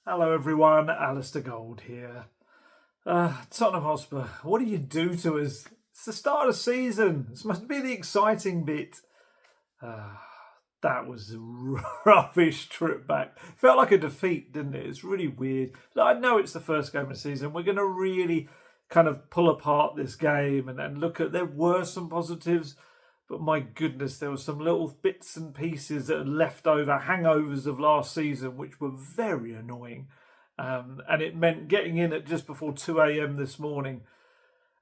Hello everyone, Alistair Gold here. Tottenham Hotspur, what do you do to us? It's the start of the season. This must be the exciting bit. Uh, that was a rubbish trip back. Felt like a defeat, didn't it? It's really weird. I know it's the first game of the season. We're going to really kind of pull apart this game and look at. There were some positives, but my goodness, there were some little bits and pieces that had left over, hangovers of last season, which were very annoying. And it meant getting in at just before 2 a.m. this morning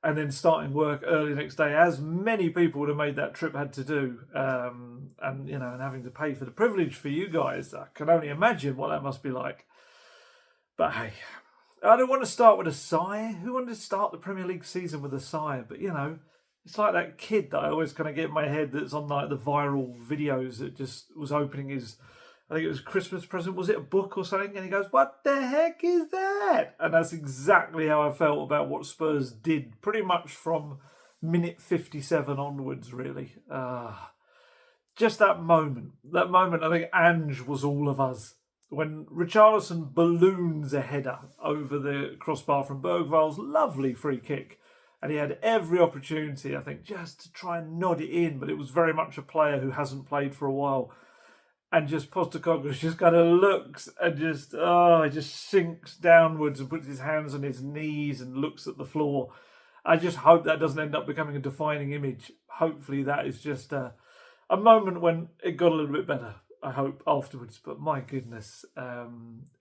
and then starting work early next day, as many people would have made that trip had to do. And having to pay for the privilege for you guys. I can only imagine what that must be like. But hey, I don't want to start with a sigh. Who wanted to start the Premier League season with a sigh? But, it's like that kid that I always kind of get in my head that's on like the viral videos that just was opening his, I think it was a Christmas present, was it a book or something? And he goes, "What the heck is that?" And that's exactly how I felt about what Spurs did pretty much from minute 57 onwards, really. Just that moment, I think Ange was all of us. When Richarlison balloons a header over the crossbar from Bergval's lovely free kick. And he had every opportunity, I think, just to try and nod it in. But it was very much a player who hasn't played for a while. And just Postecoglou just kind of looks and just sinks downwards and puts his hands on his knees and looks at the floor. I just hope that doesn't end up becoming a defining image. Hopefully that is just a moment when it got a little bit better, I hope, afterwards. But my goodness,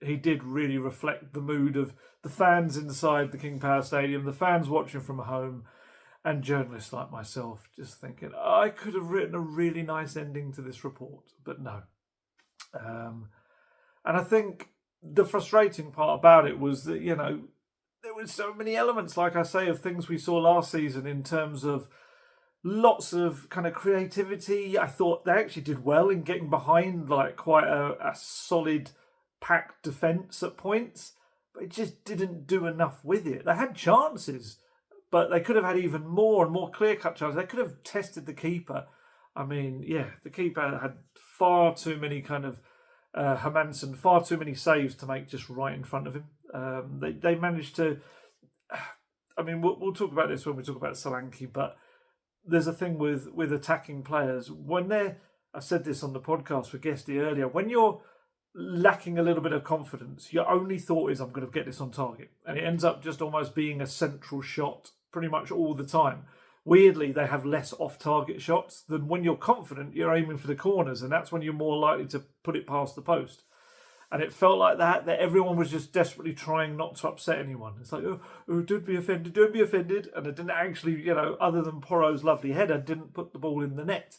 he did really reflect the mood of the fans inside the King Power Stadium, the fans watching from home, and journalists like myself just thinking, I could have written a really nice ending to this report, but no. And I think the frustrating part about it was that, there were so many elements, like I say, of things we saw last season in terms of lots of kind of creativity. I thought they actually did well in getting behind like quite a solid packed defence at points, but it just didn't do enough with it. They had chances, but they could have had even more and more clear-cut chances. They could have tested the keeper. I mean, the keeper had far too many kind of Hermansen, far too many saves to make just right in front of him. They managed to. I mean, we'll talk about this when we talk about Solanke, but there's a thing with attacking players when they're. I said this on the podcast with Guesty earlier. When you're lacking a little bit of confidence, your only thought is, "I'm going to get this on target," and it ends up just almost being a central shot pretty much all the time. Weirdly, they have less off-target shots than when you're confident you're aiming for the corners, and that's when you're more likely to put it past the post. And it felt like that everyone was just desperately trying not to upset anyone. It's like, oh, don't be offended, don't be offended. And it didn't actually, other than Porro's lovely header, didn't put the ball in the net.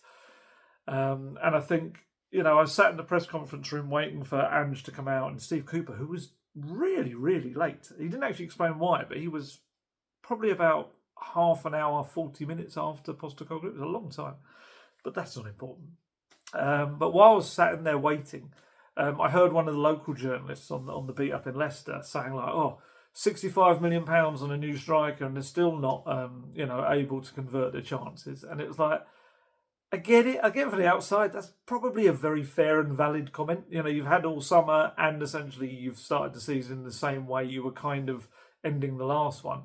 And I think, I sat in the press conference room waiting for Ange to come out, and Steve Cooper, who was really, really late. He didn't actually explain why, but he was probably about half an hour, 40 minutes after Postecoglou. It was a long time, but that's not important. But while I was sat in there waiting, I heard one of the local journalists on the beat up in Leicester saying like, £65 million on a new striker, and they're still not, able to convert their chances. And it was like, I get it from the outside. That's probably a very fair and valid comment. You've had all summer, and essentially you've started the season the same way you were kind of ending the last one.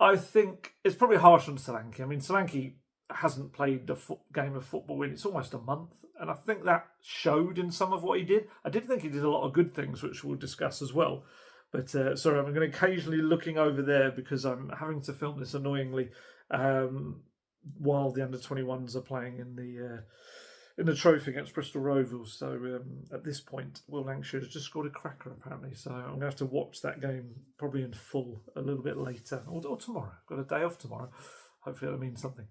I think it's probably harsh on Solanke. I mean, Solanke hasn't played a game of football in it's almost a month, and I think that showed in some of what he did. I did think he did a lot of good things, which we'll discuss as well. But sorry, I'm going to occasionally looking over there because I'm having to film this annoyingly while the under-21s are playing in the trophy against Bristol Rovers. So at this point, Will Lancashire has just scored a cracker apparently. So I'm going to have to watch that game probably in full a little bit later or tomorrow. I've got a day off tomorrow. Hopefully that means something.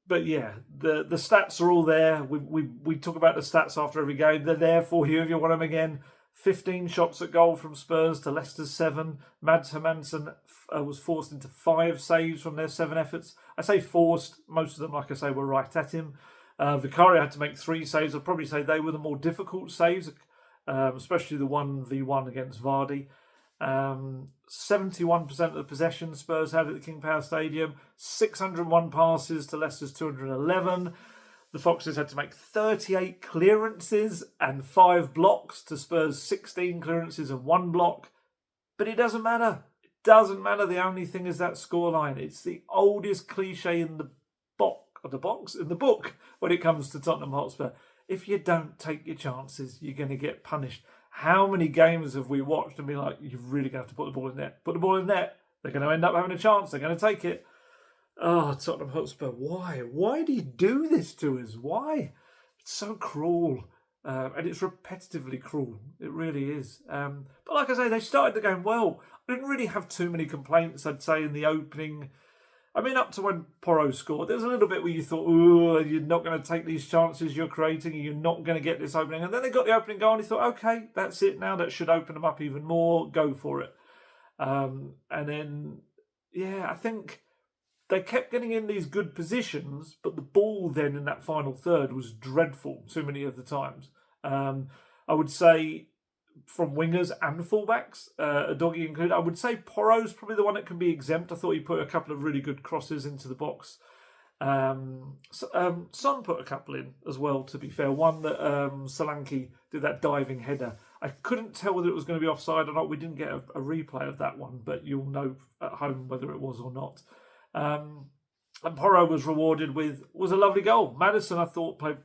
But yeah, the stats are all there. We talk about the stats after every game. They're there for you if you want them again. 15 shots at goal from Spurs to Leicester's 7. Mads Hermansen was forced into 5 saves from their 7 efforts. I say forced, most of them, like I say, were right at him. Vicario had to make 3 saves. I'd probably say they were the more difficult saves, especially the 1v1 against Vardy. 71% of the possession Spurs had at the King Power Stadium. 601 passes to Leicester's 211. The Foxes had to make 38 clearances and 5 blocks to Spurs' 16 clearances and 1 block. But it doesn't matter. It doesn't matter. The only thing is that scoreline. It's the oldest cliche in the book when it comes to Tottenham Hotspur. If you don't take your chances, you're going to get punished. How many games have we watched and been like, you've really got to put the ball in net? Put the ball in net. They're going to end up having a chance. They're going to take it. Oh, Tottenham Hotspur, why? Why do you do this to us? Why? It's so cruel. And it's repetitively cruel. It really is. But like I say, they started the game well. I didn't really have too many complaints, I'd say, in the opening. I mean, up to when Porro scored, there was a little bit where you thought, oh, you're not going to take these chances you're creating, you're not going to get this opening. And then they got the opening goal and you thought, okay, that's it now. That should open them up even more. Go for it. And then, yeah, I think they kept getting in these good positions, but the ball then in that final third was dreadful too many of the times. I would say from wingers and fullbacks, Udogie included. I would say Porro's probably the one that can be exempt. I thought he put a couple of really good crosses into the box. Son put a couple in as well, to be fair. One that Solanke did that diving header. I couldn't tell whether it was going to be offside or not. We didn't get a replay of that one, but you'll know at home whether it was or not. And Porro was rewarded was a lovely goal. Maddison, I thought, played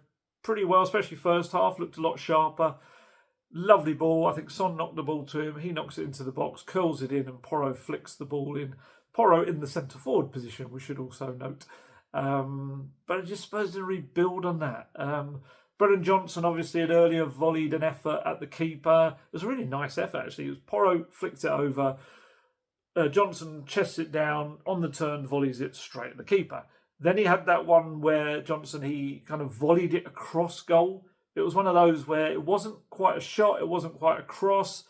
pretty well, especially first half, looked a lot sharper. Lovely ball. I think Son knocked the ball to him. He knocks it into the box, curls it in, and Porro flicks the ball in. Porro in the centre forward position, we should also note. But I just suppose to rebuild on that. Brennan Johnson obviously had earlier volleyed an effort at the keeper. It was a really nice effort, actually. It was Porro flicked it over. Johnson chests it down, on the turn, volleys it straight at the keeper. Then he had that one where Johnson, he kind of volleyed it across goal. It was one of those where it wasn't quite a shot, it wasn't quite a cross.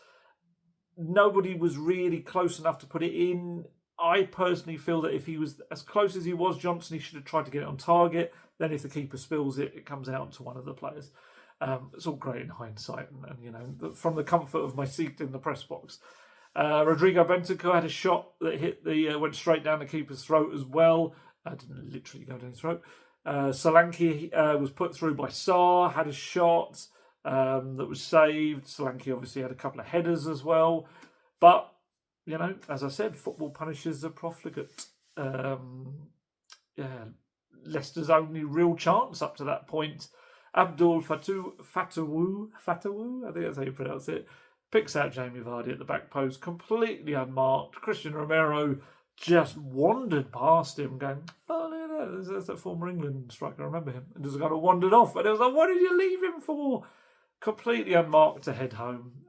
Nobody was really close enough to put it in. I personally feel that if he was as close as he was, Johnson, he should have tried to get it on target. Then if the keeper spills it, it comes out to one of the players. It's all great in hindsight, and you know, from the comfort of my seat in the press box. Rodrigo Bentancur had a shot that went straight down the keeper's throat as well. Didn't literally go down his throat. Solanke was put through by Sarr, had a shot that was saved. Solanke obviously had a couple of headers as well. But, you know, as I said, football punishes the profligate. Leicester's only real chance up to that point. Abdul Fatawu, I think that's how you pronounce it, picks out Jamie Vardy at the back post, completely unmarked. Christian Romero just wandered past him, going, oh, no, that's that former England striker, I remember him, and just kind of wandered off. And it was like, what did you leave him for? Completely unmarked to head home.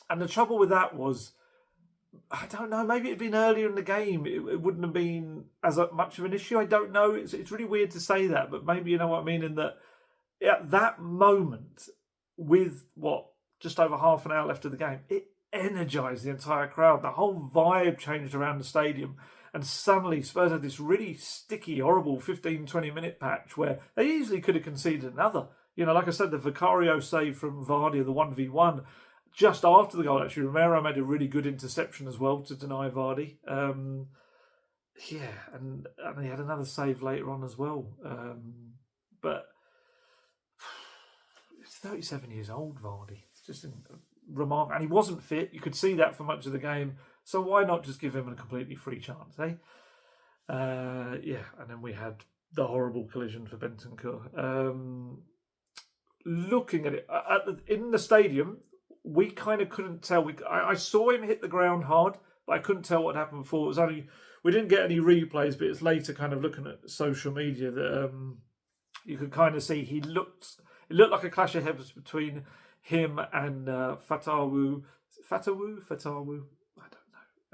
And the trouble with that was, I don't know, maybe it'd been earlier in the game, it wouldn't have been as much of an issue. I don't know. It's really weird to say that, but maybe you know what I mean, in that at that moment, with just over half an hour left of the game, it energised the entire crowd. The whole vibe changed around the stadium, and suddenly Spurs had this really sticky, horrible 15-20 minute patch where they easily could have conceded another. You know, like I said, the Vicario save from Vardy, the 1v1, just after the goal, actually, Romero made a really good interception as well to deny Vardy. And he had another save later on as well. But he's 37 years old, Vardy. It's just remarkable. And he wasn't fit. You could see that for much of the game. So why not just give him a completely free chance, eh? And then we had the horrible collision for Bentancur. Looking at it, in the stadium, we kind of couldn't tell. I saw him hit the ground hard, but I couldn't tell what happened before. It was only, we didn't get any replays, but it's later kind of looking at social media that you could kind of see it looked like a clash of heads between him and Fatawu. I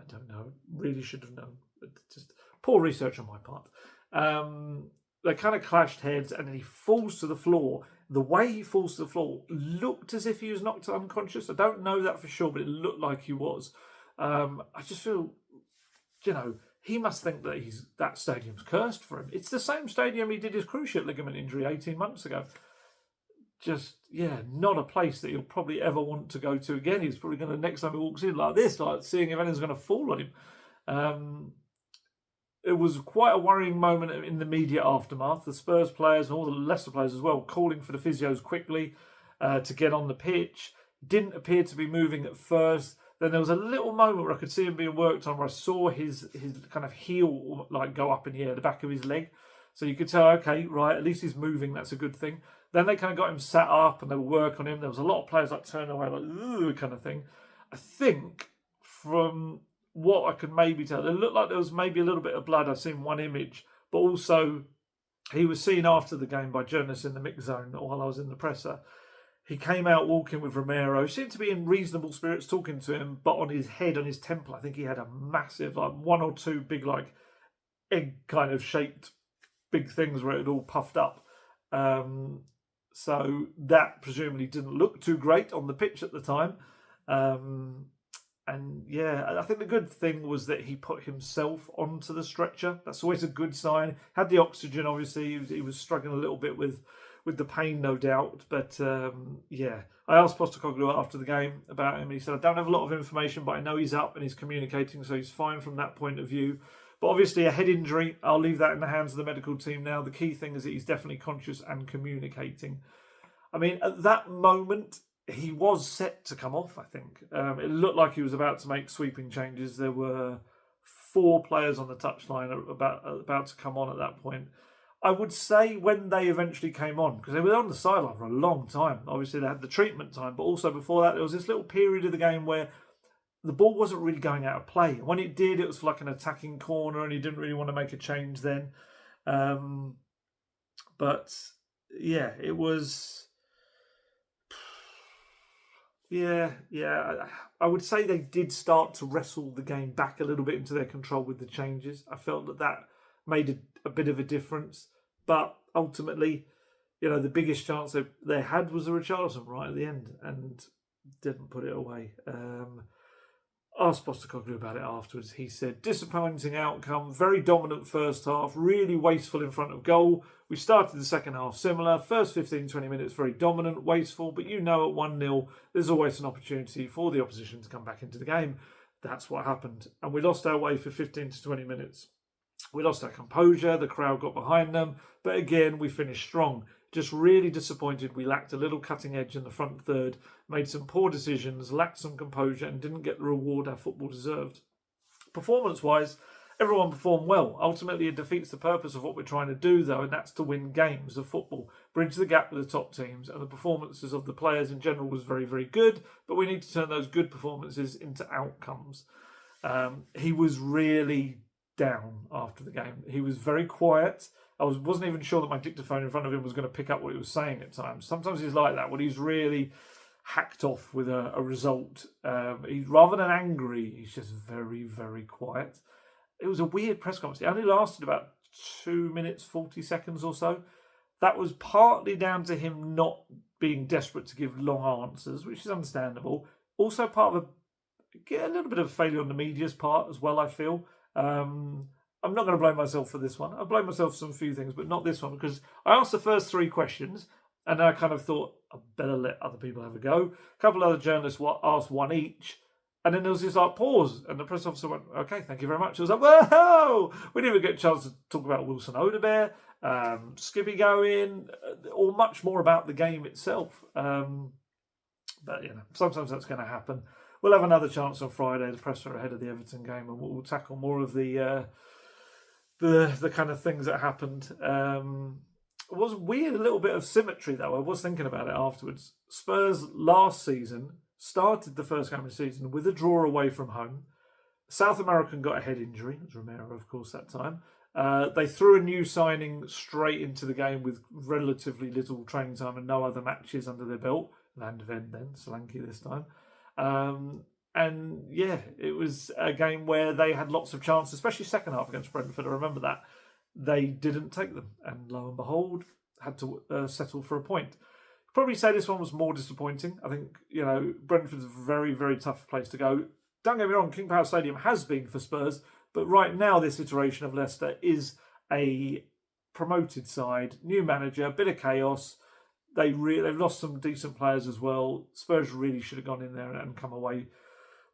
don't know. Really should have known. Just poor research on my part. They kind of clashed heads, and then he falls to the floor. The way he falls to the floor looked as if he was knocked unconscious. I don't know that for sure, but it looked like he was. I just feel, you know, he must think that that stadium's cursed for him. It's the same stadium he did his cruciate ligament injury 18 months ago. Just, not a place that he'll probably ever want to go to again. He's probably going to, next time he walks in like this, like seeing if anyone's going to fall on him. it was quite a worrying moment in the media aftermath. The Spurs players and all the Leicester players as well calling for the physios quickly to get on the pitch. Didn't appear to be moving at first. Then there was a little moment where I could see him being worked on, where I saw his kind of heel like go up in the air, the back of his leg. So you could tell, okay, right, at least he's moving. That's a good thing. Then they kind of got him sat up and they would work on him. There was a lot of players like turning away, like, ooh, kind of thing. I think from what I could maybe tell, it looked like there was maybe a little bit of blood. I've seen one image, but also he was seen after the game by journalists in the mix zone while I was in the presser. He came out walking with Romero, seemed to be in reasonable spirits talking to him, but on his head, on his temple, I think he had a massive, like one or two big, like egg kind of shaped big things where it had all puffed up. So that presumably didn't look too great on the pitch at the time. And yeah, I think the good thing was that he put himself onto the stretcher. That's always a good sign. Had the oxygen, obviously. He was struggling a little bit with the pain, no doubt. But yeah, I asked Postecoglou after the game about him. He said, I don't have a lot of information, but I know he's up and he's communicating, so he's fine from that point of view. But obviously a head injury, I'll leave that in the hands of the medical team now. The key thing is that he's definitely conscious and communicating. I mean, at that moment, he was set to come off, I think. It looked like he was about to make sweeping changes. There were 4 players on the touchline about to come on at that point. I would say when they eventually came on, because they were on the sideline for a long time. Obviously, they had the treatment time, but also before that, there was this little period of the game where the ball wasn't really going out of play. When it did, it was like an attacking corner, and he didn't really want to make a change then. But yeah, it was. Yeah. I would say they did start to wrestle the game back a little bit into their control with the changes. I felt that made a bit of a difference. But ultimately, the biggest chance they had was the Richarlison right at the end and didn't put it away. Asked Postecoglou about it afterwards. He said, disappointing outcome, very dominant first half, really wasteful in front of goal. We started the second half similar. First 15, 20 minutes, very dominant, wasteful. But at 1-0, there's always an opportunity for the opposition to come back into the game. That's what happened. And we lost our way for 15 to 20 minutes. We lost our composure. The crowd got behind them. But again, we finished strong. Just really disappointed we lacked a little cutting edge in the front third, made some poor decisions, lacked some composure and didn't get the reward our football deserved. Performance-wise, everyone performed well. Ultimately, it defeats the purpose of what we're trying to do, though, and that's to win games of football, bridge the gap with the top teams, and the performances of the players in general was very, very good, but we need to turn those good performances into outcomes. He was really down after the game. He was very quiet. I wasn't even sure that my dictaphone in front of him was going to pick up what he was saying at times. Sometimes he's like that when he's really hacked off with a result. He's rather than angry, he's just very, very quiet. It was a weird press conference. It only lasted about 2 minutes, 40 seconds or so. That was partly down to him not being desperate to give long answers, which is understandable. Also part of a little bit of failure on the media's part as well, I feel. I'm not going to blame myself for this one. I blame myself for some few things, but not this one, because I asked the first 3 questions and I kind of thought I'd better let other people have a go. A couple of other journalists asked one each, and then there was this pause, and the press officer went, okay, thank you very much. I was like, whoa! We didn't even get a chance to talk about Wilson Odebear, Skippy going, or much more about the game itself. But, sometimes that's going to happen. We'll have another chance on Friday, the presser ahead of the Everton game, and we'll tackle more of the kind of things that happened. It was weird, a little bit of symmetry though. I was thinking about it afterwards. Spurs last season started the first game of the season with a draw away from home. South American got a head injury, it was Romero, of course, that time. They threw a new signing straight into the game with relatively little training time and no other matches under their belt. Van de Ven then, Solanke this time. And yeah, it was a game where they had lots of chances, especially second half against Brentford. I remember that. They didn't take them, and lo and behold, had to settle for a point. Probably say this one was more disappointing. I think, Brentford's a very, very tough place to go. Don't get me wrong, King Power Stadium has been for Spurs, but right now this iteration of Leicester is a promoted side, new manager, a bit of chaos. They've lost some decent players as well. Spurs really should have gone in there and come away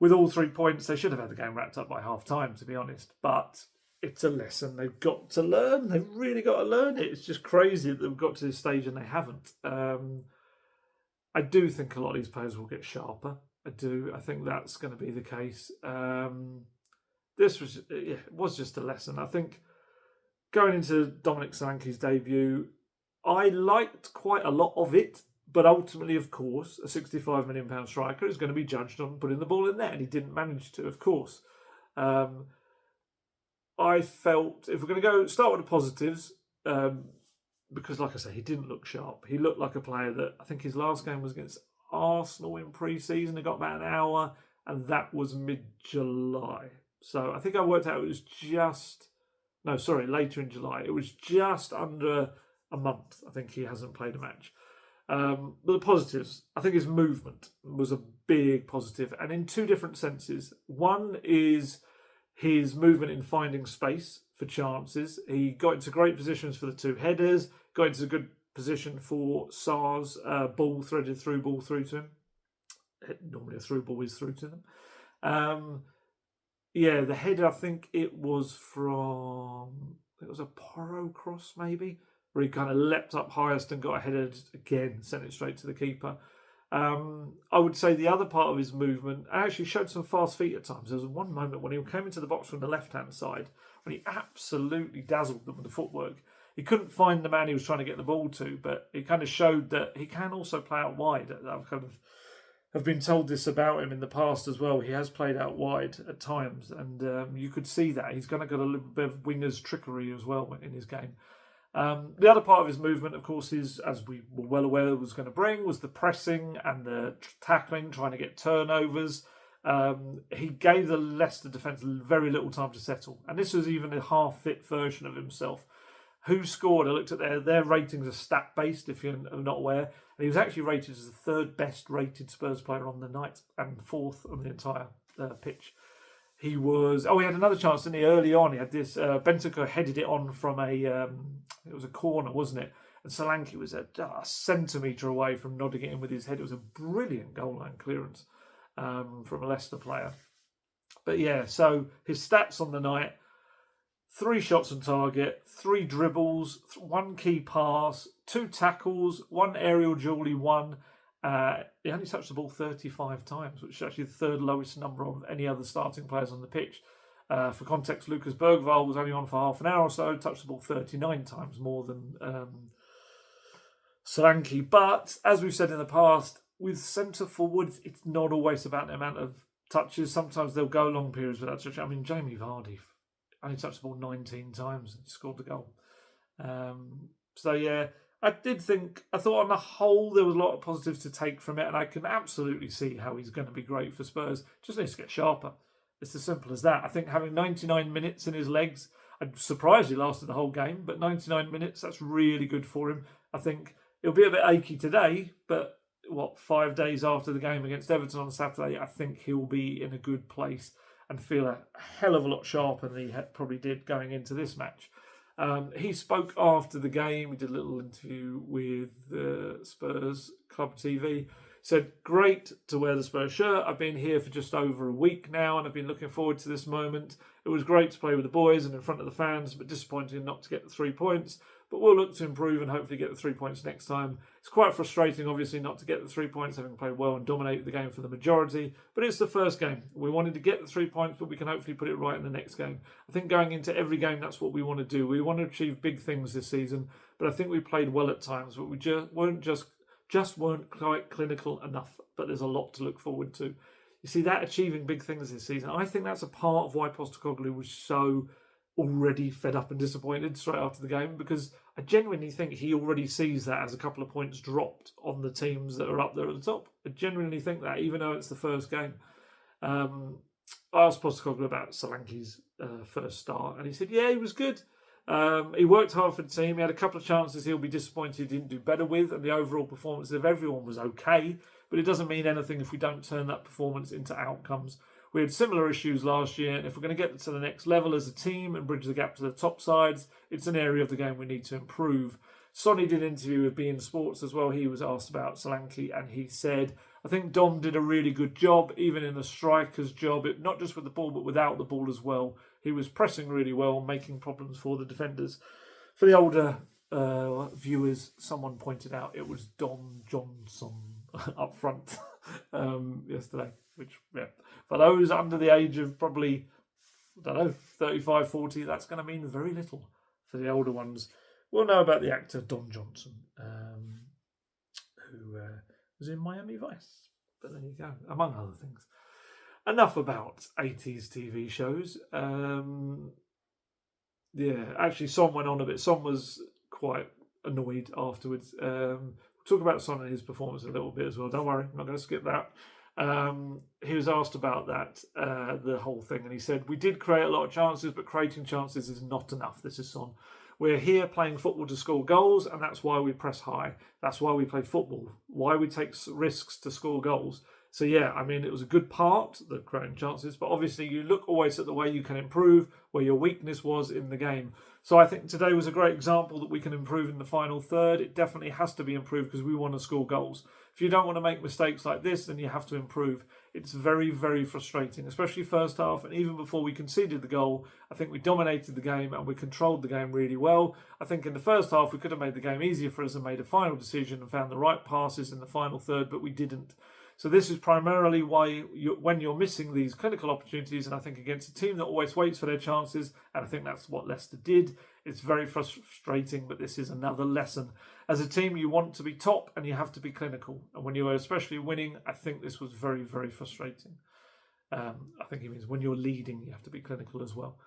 with all 3 points. They should have had the game wrapped up by half time, to be honest. But it's a lesson they've got to learn. They've really got to learn it. It's just crazy that they've got to this stage and they haven't. I do think a lot of these players will get sharper. I do. I think that's going to be the case. This was just a lesson. I think going into Dominic Solanke's debut, I liked quite a lot of it. But ultimately, of course, a £65 million striker is going to be judged on putting the ball in there, and he didn't manage to, of course. I felt, if we're going to start with the positives, because like I say, he didn't look sharp. He looked like a player that, I think his last game was against Arsenal in pre-season. He got about an hour, and that was mid-July. So I think I worked out it was later in July. It was just under a month. I think he hasn't played a match. But the positives, I think his movement was a big positive, and in two different senses. One is his movement in finding space for chances. He got into great positions for the two headers, got into a good position for Sarr's ball through to him. Normally a through ball is through to them. The header, I think it was a Porro cross maybe, where he kind of leapt up highest and got a header again, sent it straight to the keeper. I would say the other part of his movement, and actually showed some fast feet at times. There was one moment when he came into the box from the left-hand side when he absolutely dazzled them with the footwork. He couldn't find the man he was trying to get the ball to, but he kind of showed that he can also play out wide. I've kind of have been told this about him in the past as well. He has played out wide at times, and you could see that. He's kind of got a little bit of winger's trickery as well in his game. The other part of his movement, of course, is, as we were well aware was going to bring, was the pressing and the tackling, trying to get turnovers. He gave the Leicester defence very little time to settle. And this was even a half-fit version of himself. Who scored? I looked at their ratings are stat-based, if you're not aware. And he was actually rated as the third best rated Spurs player on the night and fourth on the entire pitch. He had another chance, didn't he? Early on, he had this, Bentancur headed it on from it was a corner, wasn't it? And Solanke was a centimetre away from nodding it in with his head. It was a brilliant goal line clearance from a Leicester player. But yeah, so his stats on the night: 3 shots on target, 3 dribbles, 1 key pass, 2 tackles, 1 aerial duel he won. He only touched the ball 35 times, which is actually the third lowest number of any other starting players on the pitch. For context, Lucas Bergvall was only on for half an hour or so, touched the ball 39 times more than Solanke. But, as we've said in the past, with centre forwards, it's not always about the amount of touches. Sometimes they'll go long periods without touching. I mean, Jamie Vardy only touched the ball 19 times and scored the goal. I thought on the whole there was a lot of positives to take from it, and I can absolutely see how he's going to be great for Spurs. Just needs to get sharper. It's as simple as that. I think having 99 minutes in his legs, I'm surprised he lasted the whole game, but 99 minutes, that's really good for him. I think it'll be a bit achy today, but 5 days after the game against Everton on Saturday, I think he'll be in a good place and feel a hell of a lot sharper than he probably did going into this match. He spoke after the game. He did a little interview with Spurs Club TV. Said, great to wear the Spurs shirt. I've been here for just over a week now, and I've been looking forward to this moment. It was great to play with the boys and in front of the fans, but disappointing not to get the 3 points. But we'll look to improve and hopefully get the 3 points next time. It's quite frustrating, obviously, not to get the 3 points, having played well and dominated the game for the majority. But it's the first game. We wanted to get the 3 points, but we can hopefully put it right in the next game. I think going into every game, that's what we want to do. We want to achieve big things this season, but I think we played well at times, but we just weren't quite clinical enough. But there's a lot to look forward to. You see, that achieving big things this season, I think that's a part of why Postecoglou was so already fed up and disappointed straight after the game, because I genuinely think he already sees that as a couple of points dropped on the teams that are up there at the top. I genuinely think that, even though it's the first game. I asked Postecoglou about Solanke's first start, and he said, yeah, he was good. He worked hard for the team. He had a couple of chances he'll be disappointed he didn't do better with, and the overall performance of everyone was okay, but it doesn't mean anything if we don't turn that performance into outcomes. We had similar issues last year, and if we're going to get to the next level as a team and bridge the gap to the top sides, it's an area of the game we need to improve. Sonny did an interview with beIN Sports as well. He was asked about Solanke, and he said, I think Dom did a really good job, even in a striker's job, not just with the ball, but without the ball as well. He was pressing really well, making problems for the defenders. For the older viewers, someone pointed out it was Don Johnson up front yesterday, which, yeah, for those under the age of probably, I don't know, 35, 40, that's going to mean very little. For the older ones, we'll know about the actor Don Johnson, who was in Miami Vice. But there you go, among other things. Enough about 80s TV shows. Yeah, actually, Son went on a bit. Son was quite annoyed afterwards. We'll talk about Son and his performance a little bit as well. Don't worry, I'm not going to skip that. He was asked about that, the whole thing, and he said, "We did create a lot of chances, but creating chances is not enough." This is Son. "We're here playing football to score goals, and that's why we press high. That's why we play football. Why we take risks to score goals." So yeah, I mean, it was a good part, the creating chances, but obviously you look always at the way you can improve, where your weakness was in the game. So I think today was a great example that we can improve in the final third. It definitely has to be improved because we want to score goals. If you don't want to make mistakes like this, then you have to improve. It's very, very frustrating, especially first half. And even before we conceded the goal, I think we dominated the game and we controlled the game really well. I think in the first half, we could have made the game easier for us and made a final decision and found the right passes in the final third, but we didn't. So this is primarily why when you're missing these clinical opportunities, and I think against a team that always waits for their chances, and I think that's what Leicester did, it's very frustrating, but this is another lesson. As a team, you want to be top and you have to be clinical. And when you are especially winning, I think this was very, very frustrating. I think it means when you're leading, you have to be clinical as well.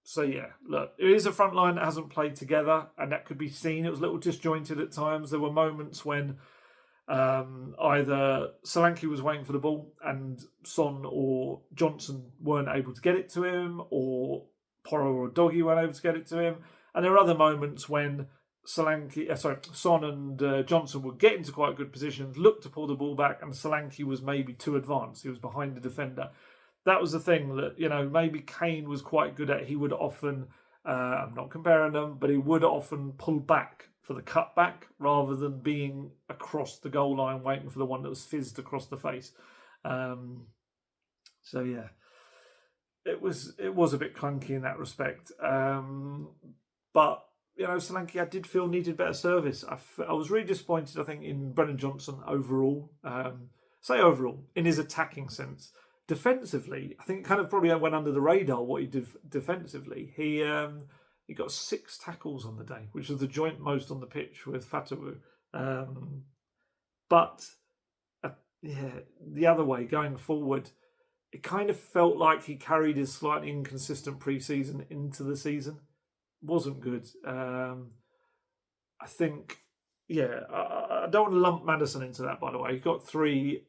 So yeah, look, it is a front line that hasn't played together, and that could be seen. It was a little disjointed at times. There were moments when either Solanke was waiting for the ball and Son or Johnson weren't able to get it to him, or Porro or Doggy weren't able to get it to him. And there were other moments when Son and Johnson would get into quite good positions, look to pull the ball back, and Solanke was maybe too advanced. He was behind the defender. That was the thing that, maybe Kane was quite good at. He would often, I'm not comparing them, but he would often pull back for the cutback rather than being across the goal line waiting for the one that was fizzed across the face. So yeah, it was a bit clunky in that respect. But Solanke, I did feel needed better service. I was really disappointed, I think, in Brennan Johnson overall. Overall, in his attacking sense. Defensively, I think it kind of probably went under the radar what he did defensively. He got 6 tackles on the day, which was the joint most on the pitch with Fatawu. But the other way, going forward, it kind of felt like he carried his slightly inconsistent pre-season into the season. Wasn't good. I think, I don't want to lump Maddison into that, by the way. He got 3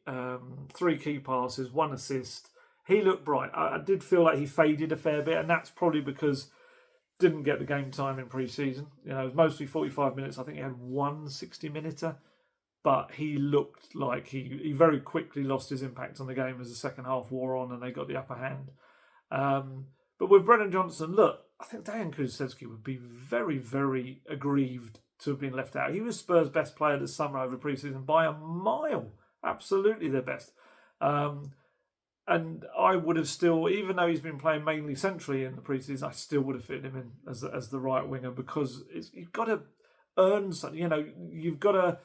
key passes, 1 assist. He looked bright. I did feel like he faded a fair bit, and that's probably because didn't get the game time in pre-season. It was mostly 45 minutes. I think he had 1 60-minuter, but he looked like he very quickly lost his impact on the game as the second half wore on and they got the upper hand. But with Brennan Johnson, look, I think Dejan Kulusevski would be very, very aggrieved to have been left out. He was Spurs' best player this summer over pre-season by a mile. Absolutely their best. And I would have still, even though he's been playing mainly centrally in the pre-season, I still would have fitted him in as the right winger, because you've got to earn something. You've got to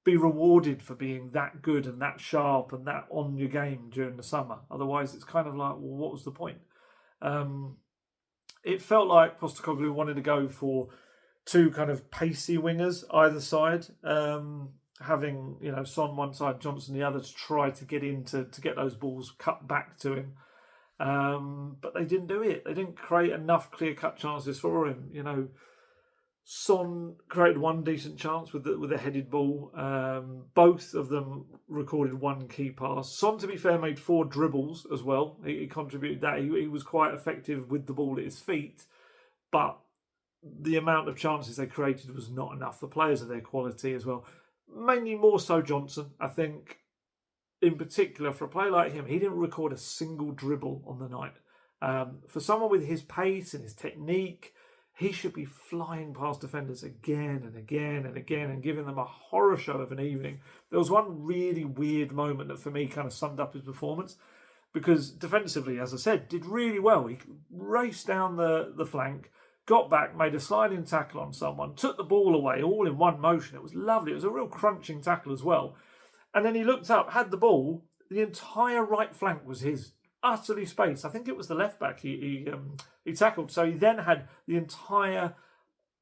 be rewarded for being that good and that sharp and that on your game during the summer. Otherwise, it's kind of like, well, what was the point? It felt like Postecoglou wanted to go for 2 kind of pacey wingers either side. Having Son one side, Johnson the other, to try to get to get those balls cut back to him, but they didn't do it. They didn't create enough clear-cut chances for him. Son created 1 decent chance with a headed ball. Both of them recorded 1 key pass. Son, to be fair, made 4 dribbles as well. He contributed that. He was quite effective with the ball at his feet, but the amount of chances they created was not enough. The players of their quality as well. Mainly more so Johnson. I think, in particular, for a player like him, he didn't record a single dribble on the night. For someone with his pace and his technique, He should be flying past defenders again and again and again and giving them a horror show of an evening. There was one really weird moment that for me kind of summed up his performance, because defensively, as I said, did really well. He raced down the flank, got back, made a sliding tackle on someone, took the ball away all in one motion. It was lovely. It was a real crunching tackle as well. And then he looked up, had the ball. The entire right flank was his, utterly spaced. I think it was the left back he tackled. So he then had the entire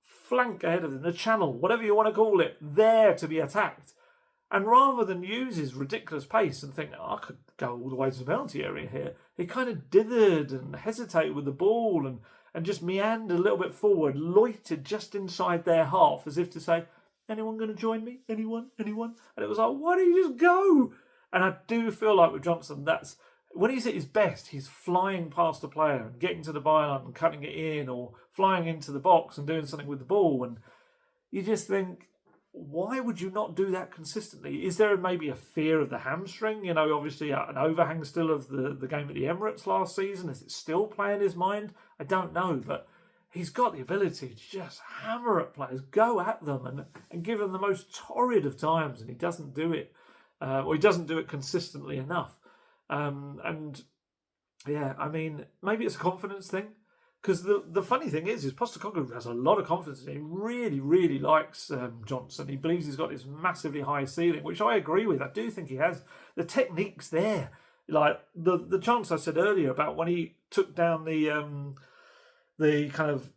flank ahead of him, the channel, whatever you want to call it, there to be attacked. And rather than use his ridiculous pace and think, I could go all the way to the penalty area here, he kind of dithered and hesitated with the ball and just meandered a little bit forward, loitered just inside their half as if to say, anyone going to join me? Anyone? And it was like, why don't you just go? And I do feel like with Johnson, that's when he's at his best, he's flying past a player and getting to the byline and cutting it in, or flying into the box and doing something with the ball. And you just think, why would you not do that consistently? Is there maybe a fear of the hamstring? You know, obviously an overhang still of the game at the Emirates last season. Is it still playing his mind? I don't know, but he's got the ability to just hammer at players, go at them and give them the most torrid of times, and he doesn't do it. Or he doesn't do it consistently enough. And yeah, I mean, maybe it's a confidence thing. Because the funny thing is Postecoglou has a lot of confidence. He really, really likes Johnson. He believes he's got this massively high ceiling, which I agree with. I do think he has. The technique's there. Like the chance I said earlier about when he took down the kind of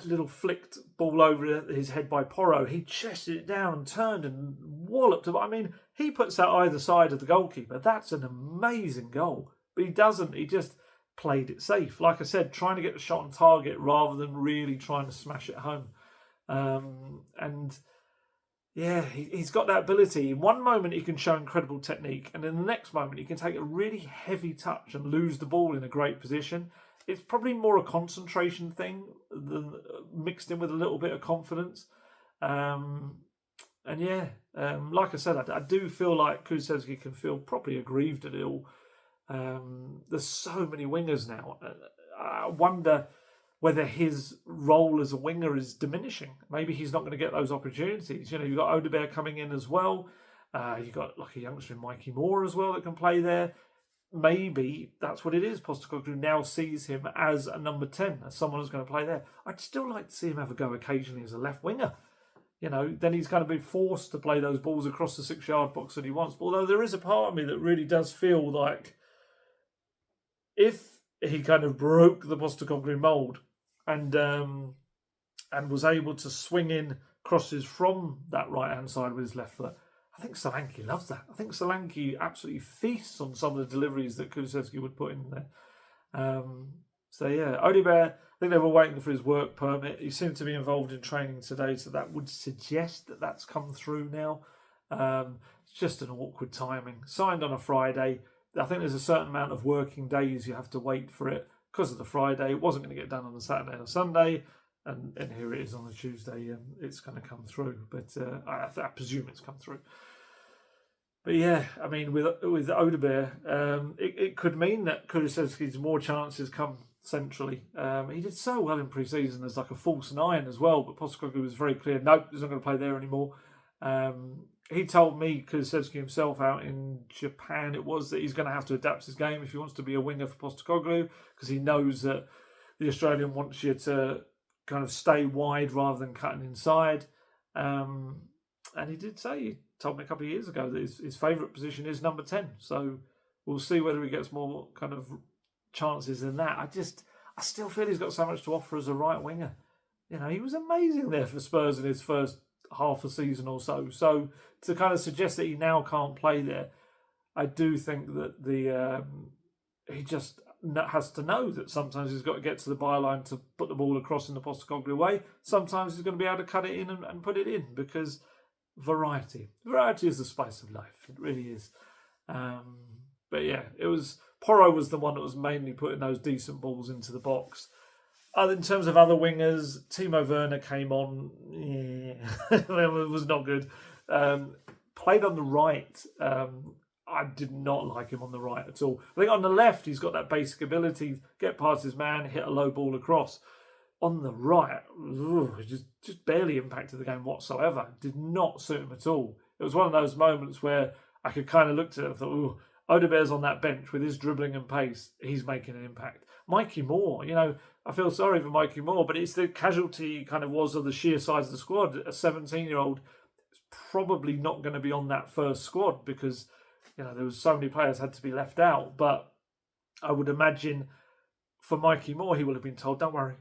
little flicked ball over his head by Porro, he chested it down and turned and walloped him. I mean, he puts that either side of the goalkeeper. That's an amazing goal. But he doesn't. He just played it safe. Like I said, trying to get the shot on target rather than really trying to smash it home. And yeah, he's got that ability. In one moment, he can show incredible technique, and in the next moment, he can take a really heavy touch and lose the ball in a great position. It's probably more a concentration thing than mixed in with a little bit of confidence. And yeah, like I said, I do feel like Kulusevski can feel properly aggrieved at it all. There's so many wingers now. I wonder whether his role as a winger is diminishing. Maybe he's not going to get those opportunities. You know, you've got Odegaard coming in as well. You've got like a youngster in Mikey Moore as well that can play there. Maybe that's what it is. Postecoglou now sees him as a number 10, as someone who's going to play there. I'd still like to see him have a go occasionally as a left winger. You know, then he's going to be forced to play those balls across the 6-yard box that he wants. But although there is a part of me that really does feel like if he kind of broke the Postecoglou mould and was able to swing in crosses from that right-hand side with his left foot, I think Solanke loves that. I think Solanke absolutely feasts on some of the deliveries that Kulusevski would put in there. So yeah, Odegaard, I think they were waiting for his work permit. He seemed to be involved in training today, so that would suggest that that's come through now. It's just an awkward timing. Signed on a Friday. I think there's a certain amount of working days you have to wait for it because of the Friday. It wasn't going to get done on a Saturday or Sunday, and here it is on a Tuesday. It's going to come through, but I presume it's come through. But yeah, I mean, with Odegaard, it could mean that Kulusevski's more chances come centrally. He did so well in pre-season as like a false 9 as well, but Postecoglou was very clear, nope, he's not going to play there anymore. He told me, Kulusevski himself out in Japan, it was that he's going to have to adapt his game if he wants to be a winger for Postecoglou, because he knows that the Australian wants you to kind of stay wide rather than cutting inside. And he did say, he told me a couple of years ago that his favourite position is number 10. So we'll see whether he gets more kind of chances than that. I still feel he's got so much to offer as a right winger. You know, he was amazing there for Spurs in his first half a season or so. So to kind of suggest that he now can't play there, I do think that he just has to know that sometimes he's got to get to the byline to put the ball across in the Postecoglou way. Sometimes he's going to be able to cut it in and put it in, because variety is the spice of life. It really is. But yeah, Porro was the one that was mainly putting those decent balls into the box. In terms of other wingers, Timo Werner came on. Yeah, it was not good. Played on the right. I did not like him on the right at all. I think on the left, he's got that basic ability, get past his man, hit a low ball across. on the right, just barely impacted the game whatsoever. Did not suit him at all. It was one of those moments where I could kind of look at it and thought, ooh, Odebear's on that bench with his dribbling and pace. He's making an impact. Mikey Moore, I feel sorry for Mikey Moore, but it's the casualty kind of was of the sheer size of the squad. A 17-year-old is probably not going to be on that first squad because, there was so many players had to be left out. But I would imagine for Mikey Moore, he will have been told, don't worry,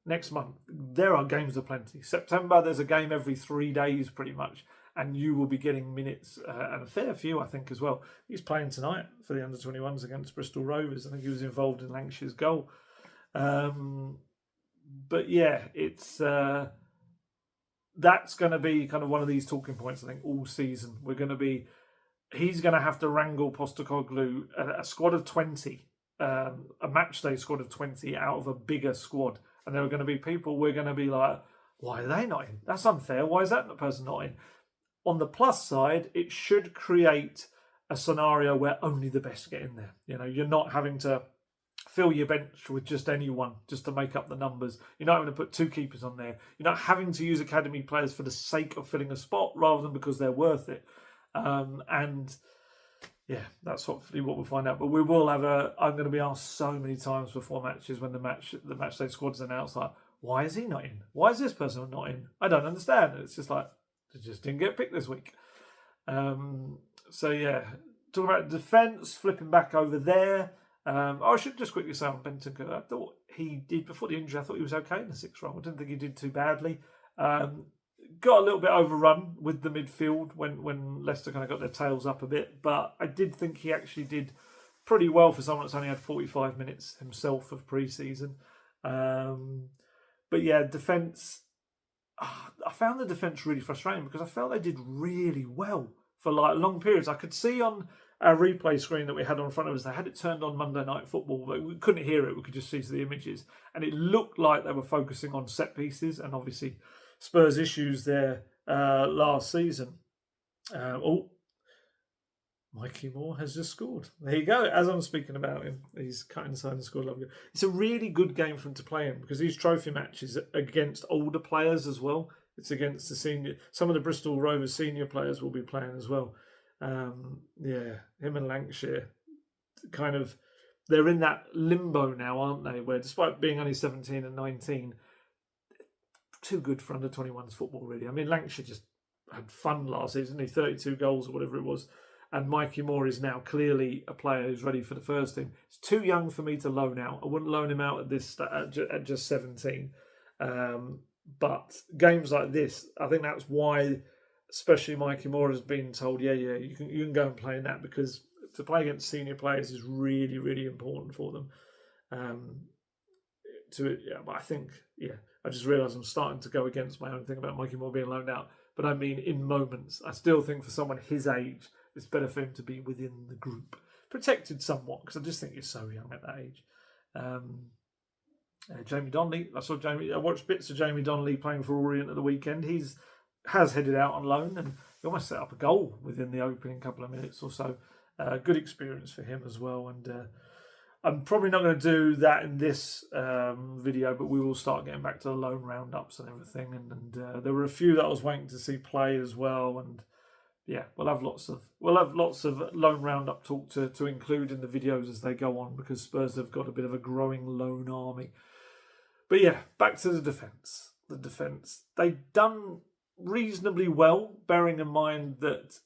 next month, there are games aplenty. September, there's a game every 3 days pretty much, and you will be getting minutes, and a fair few, I think, as well. He's playing tonight for the under-21s against Bristol Rovers. I think he was involved in Lancashire's goal. But yeah, it's that's going to be kind of one of these talking points, I think, all season. He's going to have to wrangle Postecoglou, a squad of 20, a match day squad of 20 out of a bigger squad. And there are going to be people we're going to be like, why are they not in? That's unfair. Why is that person not in? On the plus side, it should create a scenario where only the best get in there. You're not having to fill your bench with just anyone just to make up the numbers. You're not having to put 2 keepers on there. You're not having to use academy players for the sake of filling a spot rather than because they're worth it. And yeah, that's hopefully what we'll find out. But we will have I'm going to be asked so many times before matches when the match day squad's announced, like, why is he not in? Why is this person not in? I don't understand. It's just like, they just didn't get picked this week. So yeah, talking about defence, flipping back over there. I should just quickly say on Bentancur, I thought he did, before the injury, I thought he was okay in the 6th round. I didn't think he did too badly. Got a little bit overrun with the midfield when Leicester kind of got their tails up a bit, but I did think he actually did pretty well for someone that's only had 45 minutes himself of pre-season. But yeah, defence, I found the defence really frustrating because I felt they did really well for like long periods. I could see on our replay screen that we had on front of us, they had it turned on Monday Night Football, but we couldn't hear it. We could just see the images. And it looked like they were focusing on set pieces, and obviously Spurs' issues there last season. Mikey Moore has just scored. There you go. As I'm speaking about him, he's cut inside and scored. It's a really good game for him to play in because these trophy matches are against older players as well. It's against the senior. Some of the Bristol Rovers senior players will be playing as well. Yeah, him and Lancashire, kind of, they're in that limbo now, aren't they? Where despite being only 17 and 19, too good for under 21s football, really. I mean, Lancashire just had fun last season, 32 goals or whatever it was. And Mikey Moore is now clearly a player who's ready for the first team. It's too young for me to loan out. I wouldn't loan him out at just 17. But games like this, I think that's why, especially Mikey Moore has been told, you can go and play in that, because to play against senior players is really, really important for them. But I think, I just realised I'm starting to go against my own thing about Mikey Moore being loaned out. But I mean, in moments, I still think for someone his age, it's better for him to be within the group, protected somewhat, because I just think he's so young at that age. Jamie Donnelly, I watched bits of Jamie Donnelly playing for Orient at the weekend. Has headed out on loan, and he almost set up a goal within the opening couple of minutes or so. Good experience for him as well. And I'm probably not going to do that in this video, but we will start getting back to the loan roundups and everything. And there were a few that I was waiting to see play as well. And yeah, we'll have lots of loan roundup talk to include in the videos as they go on, because Spurs have got a bit of a growing loan army. But yeah, back to the defence. The defence, they've done reasonably well, bearing in mind that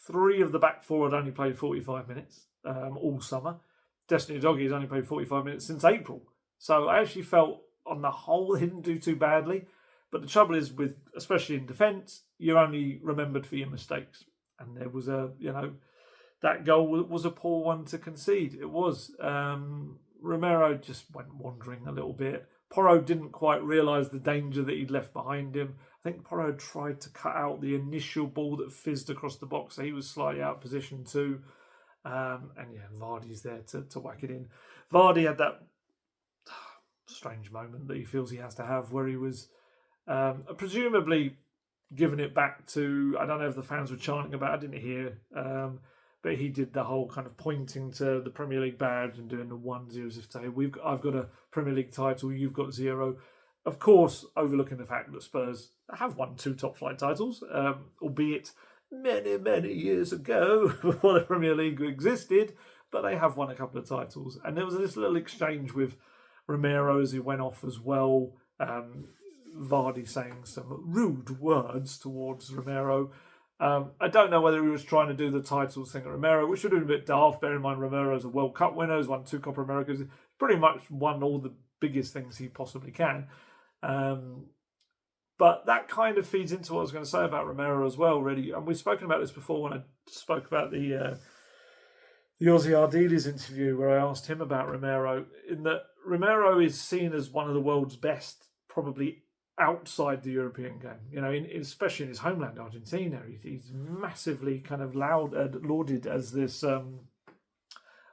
3 of the back 4 had only played 45 minutes all summer. Destiny Udogie has only played 45 minutes since April. So I actually felt, on the whole, he didn't do too badly. But the trouble is, especially in defence, you're only remembered for your mistakes. And there was that goal was a poor one to concede. It was. Romero just went wandering a little bit. Porro didn't quite realise the danger that he'd left behind him. I think Porro tried to cut out the initial ball that fizzed across the box, so he was slightly out of position too. Vardy's there to whack it in. Vardy had that strange moment that he feels he has to have, where he was presumably giving it back to, I don't know if the fans were chanting about it, I didn't hear, but he did the whole kind of pointing to the Premier League badge and doing the 1-0 as if to say, I've got a Premier League title, you've got 0. of course, overlooking the fact that Spurs have won 2 top-flight titles, albeit many, many years ago before the Premier League existed, but they have won a couple of titles. And there was this little exchange with Romero as he went off as well. Vardy saying some rude words towards Romero. I don't know whether he was trying to do the titles thing at Romero, which would have been a bit daft. Bear in mind, Romero's a World Cup winner, he's won 2 Copa Americas, pretty much won all the biggest things he possibly can. But that kind of feeds into what I was going to say about Romero as well, really. And we've spoken about this before when I spoke about the Ozzy Ardiles interview, where I asked him about Romero, in that Romero is seen as one of the world's best, probably outside the European game. You know, especially in his homeland, Argentina, he's massively kind of lauded as this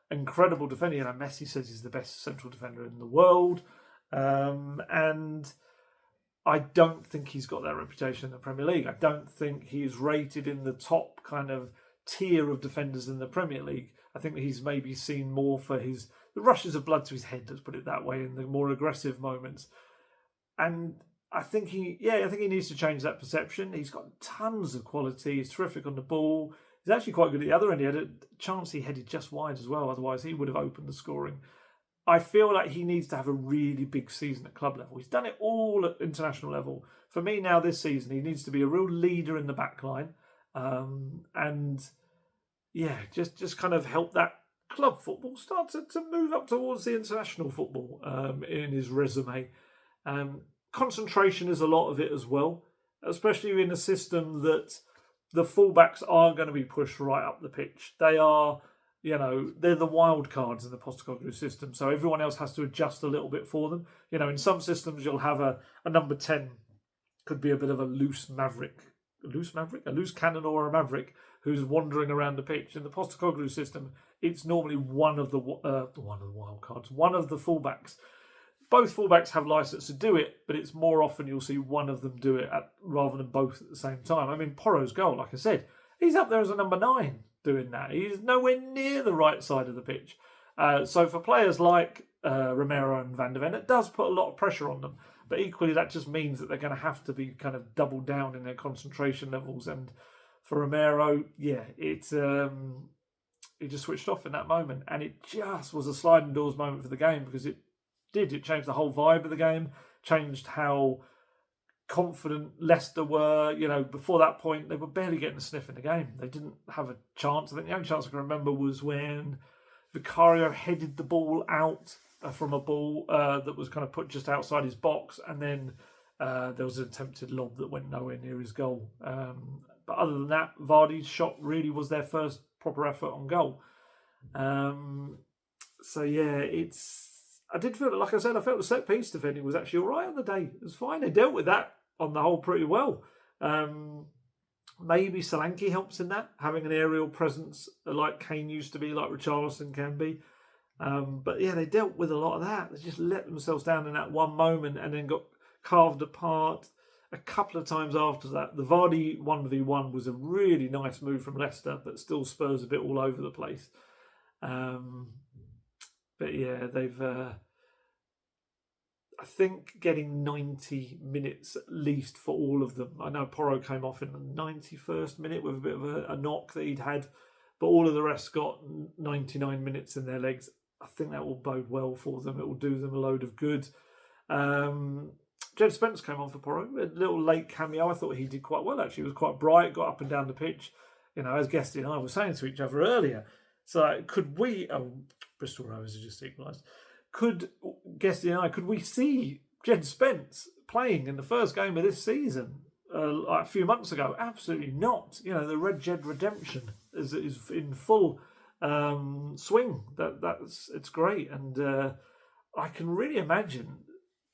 incredible defender. You know, Messi says he's the best central defender in the world, and I don't think he's got that reputation in the Premier League. I don't think he's rated in the top kind of tier of defenders in the Premier League. I think he's maybe seen more for the rushes of blood to his head, let's put it that way, in the more aggressive moments. And I think he needs to change that perception. He's got tons of quality. He's terrific on the ball. He's actually quite good at the other end. He had a chance he headed just wide as well. Otherwise, he would have opened the scoring. I feel like he needs to have a really big season at club level. He's done it all at international level. For me now this season, he needs to be a real leader in the back line. Just kind of help that club football start to move up towards the international football in his resume. Concentration is a lot of it as well, especially in a system that the fullbacks are going to be pushed right up the pitch. They are, they're the wild cards in the Postecoglou system, so everyone else has to adjust a little bit for them. You know, in some systems you'll have a number 10, could be a bit of a loose cannon or a maverick who's wandering around the pitch. In the Postecoglou system, it's normally one of the wild cards, one of the fullbacks. Both fullbacks have license to do it, but it's more often you'll see one of them do it rather than both at the same time. I mean, Porro's goal, like I said, he's up there as a number 9 doing that. He's nowhere near the right side of the pitch. So for players like Romero and Van de Ven, it does put a lot of pressure on them. But equally, that just means that they're going to have to be kind of doubled down in their concentration levels. And for Romero, he just switched off in that moment. And it just was a sliding doors moment for the game, because it changed the whole vibe of the game, changed how confident Leicester were. You know, before that point, they were barely getting a sniff in the game. They didn't have a chance. I think the only chance I can remember was when Vicario headed the ball out from a ball that was kind of put just outside his box, and then there was an attempted lob that went nowhere near his goal. But other than that, Vardy's shot really was their first proper effort on goal. I did feel, like I said, I felt the set piece defending was actually all right on the day. It was fine. They dealt with that on the whole pretty well. Maybe Solanke helps in that, having an aerial presence like Kane used to be, like Richarlison can be. But yeah, they dealt with a lot of that. They just let themselves down in that one moment and then got carved apart a couple of times after that. The Vardy 1v1 was a really nice move from Leicester, but still Spurs a bit all over the place. But yeah, they've, I think, getting 90 minutes at least for all of them. I know Porro came off in the 91st minute with a bit of a knock that he'd had, but all of the rest got 99 minutes in their legs. I think that will bode well for them. It will do them a load of good. Jed Spence came on for Porro, a little late cameo. I thought he did quite well, actually. He was quite bright, got up and down the pitch. You know, as Guesty and I were saying to each other earlier. So could we... Bristol Rovers are just equalised. Could we see Jed Spence playing in the first game of this season a few months ago? Absolutely not. You know, the Red Jed redemption is in full swing. It's great, and I can really imagine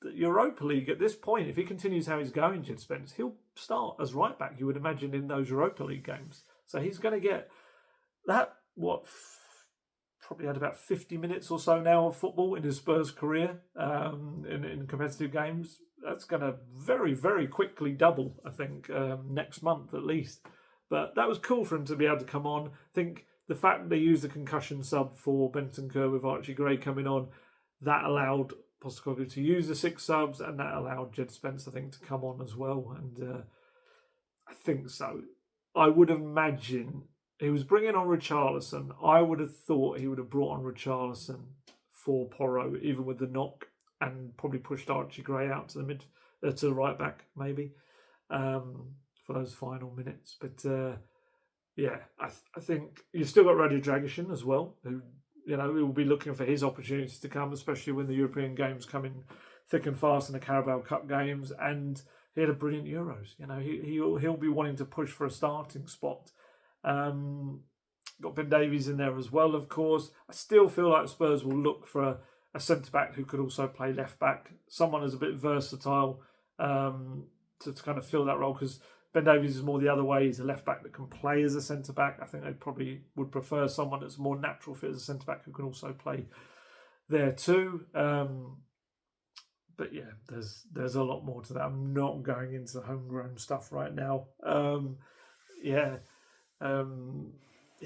that Europa League at this point, if he continues how he's going, Jed Spence, he'll start as right back. You would imagine in those Europa League games, so he's going to get that. Probably had about 50 minutes or so now of football in his Spurs career in competitive games. That's going to very, very quickly double, I think, next month at least. But that was cool for him to be able to come on. I think the fact that they used the concussion sub for Bentancur with Archie Gray coming on, that allowed Postecoglou to use the 6 subs, and that allowed Jed Spence, I think, to come on as well. And I think so. I would imagine he was bringing on Richarlison. I would have thought he would have brought on Richarlison for Porro, even with the knock, and probably pushed Archie Gray out to the right back, maybe, for those final minutes. But I think you've still got Radio Dragishin as well, who will be looking for his opportunities to come, especially when the European games come in thick and fast, in the Carabao Cup games, and he had a brilliant Euros. He'll be wanting to push for a starting spot. Got Ben Davies in there as well, of course. I still feel like Spurs will look for a centre-back who could also play left-back, someone who's a bit versatile to kind of fill that role, because Ben Davies is more the other way. He's a left-back that can play as a centre-back. I think they probably would prefer someone that's more natural fit as a centre-back who can also play there too. But yeah, there's a lot more to that. I'm not going into homegrown stuff right now.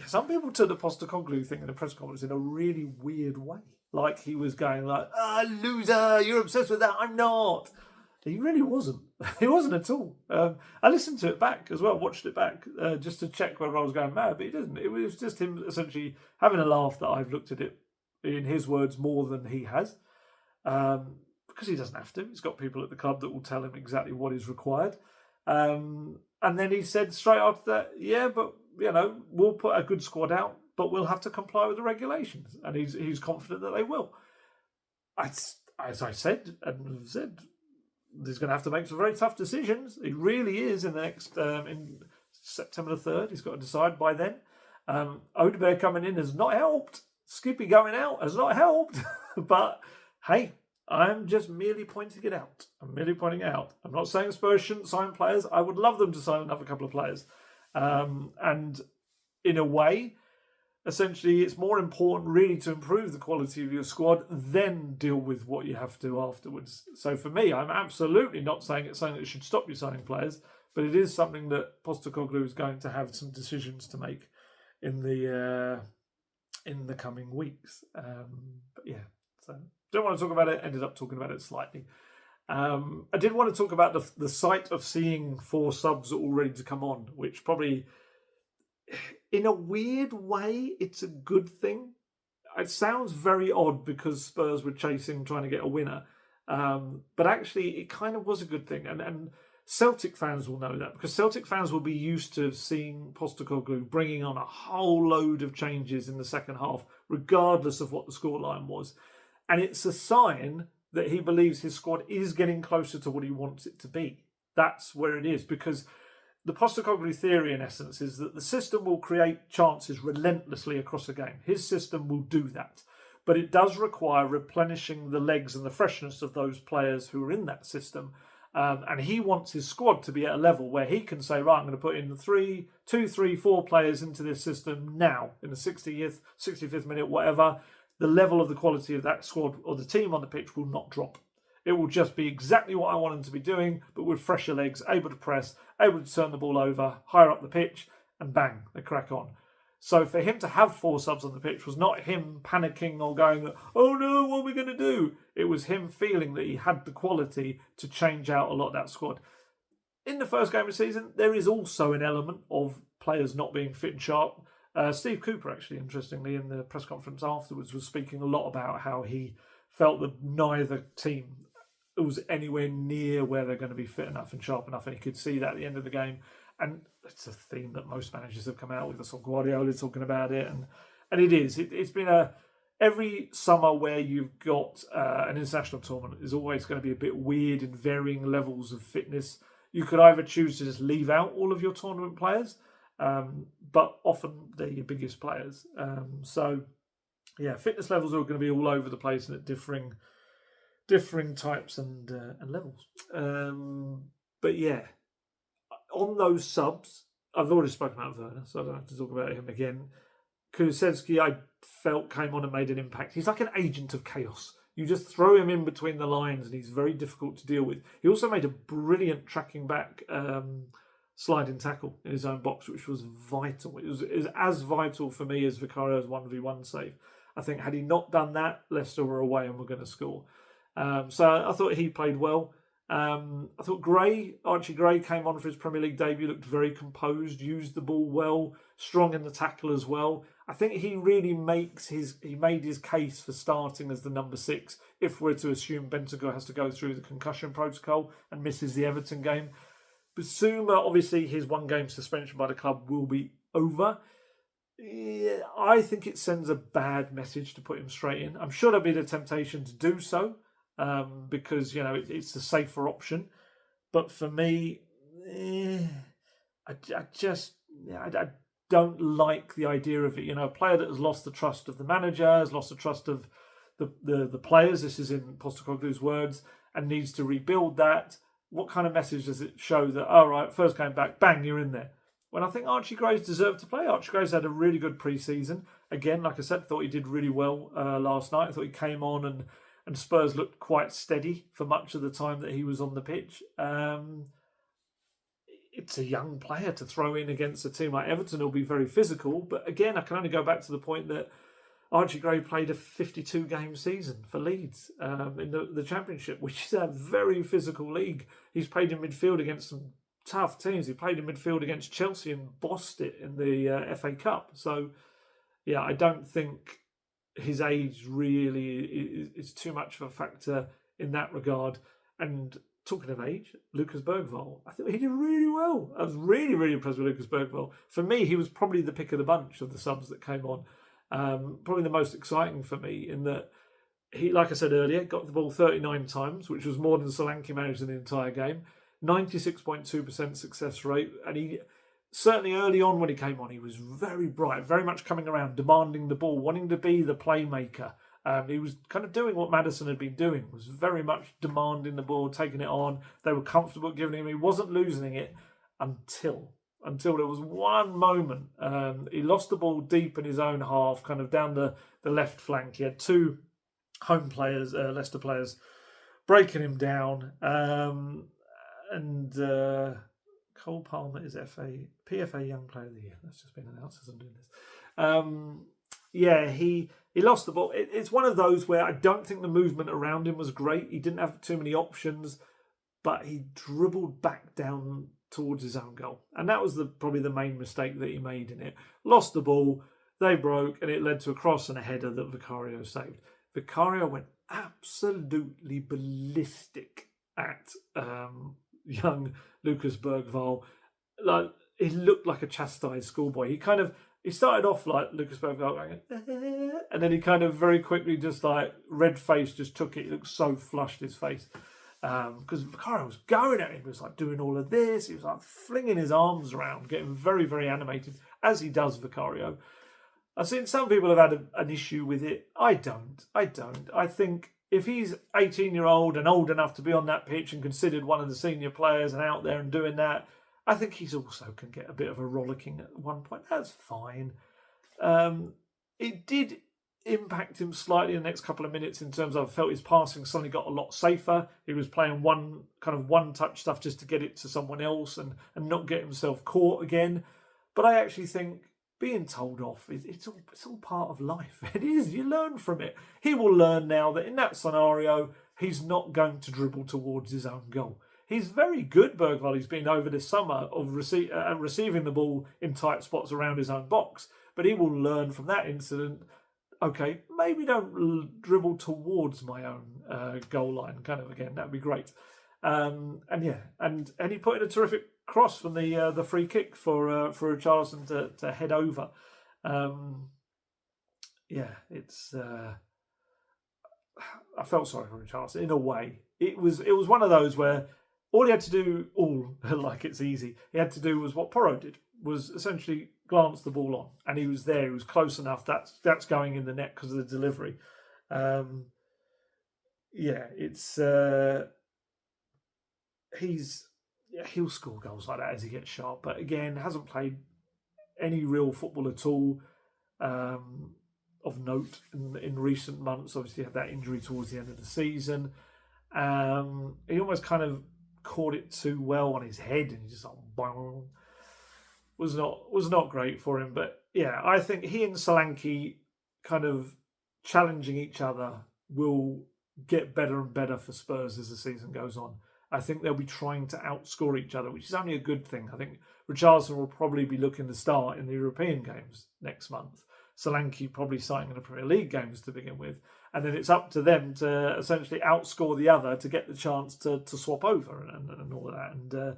Some people took the Postecoglou thing in the press conference in a really weird way. Like he was going like, loser, you're obsessed with that, I'm not. He really wasn't. He wasn't at all. I listened to it back as well, watched it back, just to check whether I was going mad, but he didn't. It was just him essentially having a laugh that I've looked at it, in his words, more than he has. Because he doesn't have to. He's got people at the club that will tell him exactly what is required. And then he said straight after that, but we'll put a good squad out, but we'll have to comply with the regulations. And he's confident that they will. As I said, he's going to have to make some very tough decisions. He really is in the next, in September the 3rd. He's got to decide by then. Odegaard coming in has not helped. Skippy going out has not helped. But hey, I'm just merely pointing it out. I'm merely pointing it out. I'm not saying Spurs shouldn't sign players. I would love them to sign another couple of players. And in a way, essentially, it's more important really to improve the quality of your squad than deal with what you have to afterwards. So for me, I'm absolutely not saying it's something that should stop you signing players, but it is something that Postecoglou is going to have some decisions to make in the coming weeks. So don't want to talk about it. Ended up talking about it slightly. I did want to talk about the sight of seeing 4 subs all ready to come on, which probably, in a weird way, it's a good thing. It sounds very odd because Spurs were trying to get a winner. But actually, it kind of was a good thing. And Celtic fans will know that, because Celtic fans will be used to seeing Postecoglou bringing on a whole load of changes in the second half, regardless of what the scoreline was. And it's a sign that he believes his squad is getting closer to what he wants it to be. That's where it is, because the Postecoglou theory, in essence, is that the system will create chances relentlessly across a game. His system will do that. But it does require replenishing the legs and the freshness of those players who are in that system. And he wants his squad to be at a level where he can say, right, I'm going to put in 2, 3, 4 players into this system now, in the 60th, 65th minute, whatever. The level of the quality of that squad or the team on the pitch will not drop. It will just be exactly what I want them to be doing, but with fresher legs, able to press, able to turn the ball over, higher up the pitch, and bang, they crack on. So for him to have 4 subs on the pitch was not him panicking or going, oh no, what are we going to do? It was him feeling that he had the quality to change out a lot of that squad. In the first game of the season, there is also an element of players not being fit and sharp. Steve Cooper, actually, interestingly, in the press conference afterwards, was speaking a lot about how he felt that neither team was anywhere near where they're going to be fit enough and sharp enough, and he could see that at the end of the game. And it's a theme that most managers have come out with. I saw Guardiola talking about it, and it is. It's been every summer where you've got an international tournament is always going to be a bit weird in varying levels of fitness. You could either choose to just leave out all of your tournament players, but often they're your biggest players. Fitness levels are going to be all over the place and at differing types and levels. But yeah, on those subs, I've already spoken about Werner, so I don't have to talk about him again. Kulusevski, I felt, came on and made an impact. He's like an agent of chaos. You just throw him in between the lines and he's very difficult to deal with. He also made a brilliant tracking back sliding tackle in his own box, which was vital. It was as vital for me as Vicario's 1v1 save. I think had he not done that, Leicester were away and were going to score. So I thought he played well. I thought Archie Gray came on for his Premier League debut, looked very composed, used the ball well, strong in the tackle as well. I think he really made his case for starting as the number 6 if we're to assume Bentancur has to go through the concussion protocol and misses the Everton game. Bissouma, obviously his 1 game suspension by the club will be over. Yeah, I think it sends a bad message to put him straight in. I'm sure there'll be the temptation to do so because it's the safer option. But for me, I don't like the idea of it. A player that has lost the trust of the manager, has lost the trust of the players. This is in Postecoglou's words, and needs to rebuild that. What kind of message does it show that? All right, first game back, bang, you're in there. When I think Archie Gray's deserved to play. Archie Gray's had a really good pre-season. Again, like I said, I thought he did really well last night. I thought he came on and Spurs looked quite steady for much of the time that he was on the pitch. It's a young player to throw in against a team like Everton who'll be very physical. But again, I can only go back to the point that Archie Gray played a 52-game season for Leeds in the Championship, which is a very physical league. He's played in midfield against some tough teams. He played in midfield against Chelsea and bossed it in the FA Cup. So, yeah, I don't think his age really is too much of a factor in that regard. And talking of age, Lucas Bergvall, I think he did really well. I was really, really impressed with Lucas Bergvall. For me, he was probably the pick of the bunch of the subs that came on. Probably the most exciting for me in that he, like I said earlier, got the ball 39 times, which was more than Solanke managed in the entire game. 96.2% success rate, and he certainly early on when he came on, he was very bright, very much coming around, demanding the ball, wanting to be the playmaker. He was kind of doing what Maddison had been doing, was very much demanding the ball, taking it on. They were comfortable giving him. He wasn't losing it until there was one moment. He lost the ball deep in his own half, kind of down the left flank. He had 2 home players, Leicester players, breaking him down. And Cole Palmer is PFA Young Player of the Year. That's just been announced as I'm doing this. He lost the ball. It's one of those where I don't think the movement around him was great. He didn't have too many options, but he dribbled back down towards his own goal. And that was probably the main mistake that he made in it. Lost the ball, they broke, and it led to a cross and a header that Vicario saved. Vicario went absolutely ballistic at young Lucas Bergvall. Like, he looked like a chastised schoolboy. He started off like Lucas Bergvall, and then he kind of very quickly just like red face just took it. He looked so flushed, his face, because Vicario was going at him. He was like doing all of this. He was like flinging his arms around, getting very, very animated, as he does, Vicario. I've seen some people have had an issue with it. I don't. I think if he's 18-year-old and old enough to be on that pitch and considered one of the senior players and out there and doing that, I think he's also can get a bit of a rollicking at one point. That's fine. It did impact him slightly in the next couple of minutes in terms of I felt his passing suddenly got a lot safer. He was playing one-touch stuff just to get it to someone else and not get himself caught again. But I actually think being told off, it's all part of life. It is. You learn from it. He will learn now that in that scenario, he's not going to dribble towards his own goal. He's very good, Bergvall. He's been over this summer of receiving the ball in tight spots around his own box. But he will learn from that incident, okay, maybe don't dribble towards my own goal line. Kind of, again, that'd be great. And he put in a terrific cross from the free kick for Richarlison to head over. It's. I felt sorry for Richarlison in a way. It was one of those where all he had to do, like it's easy, he had to do was what Porro did, was essentially glance the ball on, and he was there. He was close enough. That's going in the net because of the delivery. He'll score goals like that as he gets sharp, but again, hasn't played any real football at all of note in recent months. Obviously, had that injury towards the end of the season. He almost kind of caught it too well on his head, and he just like bang, was not great for him. But yeah, I think he and Solanke kind of challenging each other will get better and better for Spurs as the season goes on. I think they'll be trying to outscore each other, which is only a good thing. I think Richarlison will probably be looking to start in the European games next month. Solanke probably starting in the Premier League games to begin with. And then it's up to them to essentially outscore the other to get the chance to swap over and all of that. And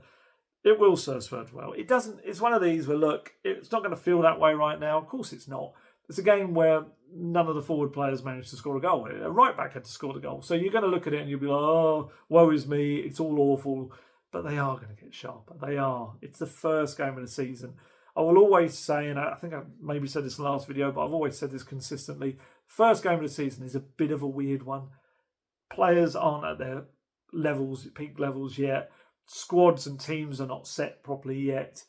it will serve Spurs well. It doesn't. It's one of these where, look, it's not going to feel that way right now. Of course it's not. It's a game where none of the forward players managed to score a goal. A right back had to score the goal. So you're going to look at it and you'll be like, oh, woe is me. It's all awful. But they are going to get sharper. They are. It's the first game of the season. I will always say, and I think I maybe said this in the last video, but I've always said this consistently, first game of the season is a bit of a weird one. Players aren't at their levels, peak levels yet. Squads and teams are not set properly yet.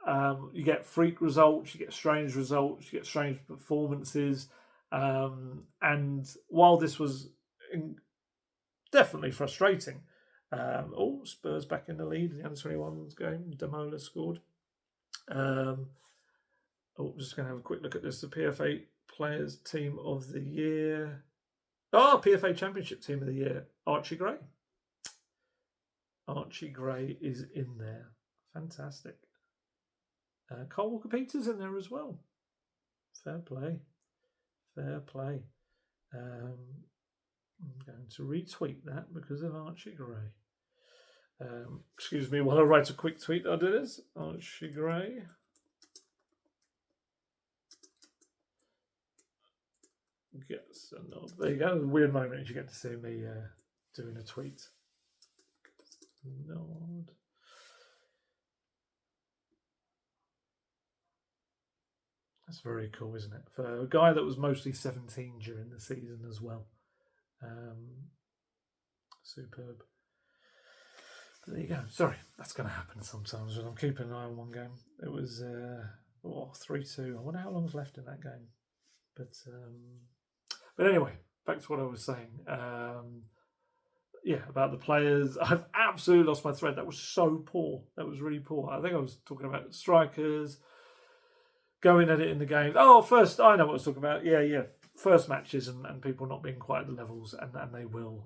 You get freak results, you get strange results, you get strange performances. And while this was definitely frustrating, Spurs back in the lead in the under-21s game. Damola scored. Just going to have a quick look at this. The PFA Players Team of the Year. PFA Championship Team of the Year. Archie Gray. Archie Gray is in there. Fantastic. Kyle Walker-Peters in there as well. Fair play. Fair play. I'm going to retweet that because of Archie Gray. Excuse me while I write a quick tweet. I'll do this. Archie Gray. Yes, there you go. A weird moment you get to see me doing a tweet. Nod. That's very cool, isn't it? For a guy that was mostly 17 during the season as well. Superb. But there you go. Sorry, that's going to happen sometimes when I'm keeping an eye on one game. It was 3-2. I wonder how long's left in that game. But anyway, back to what I was saying. About the players. I've absolutely lost my thread. That was so poor. That was really poor. I think I was talking about strikers, going at it in the games. First, I know what I was talking about. Yeah. First matches and people not being quite at the levels, and they will.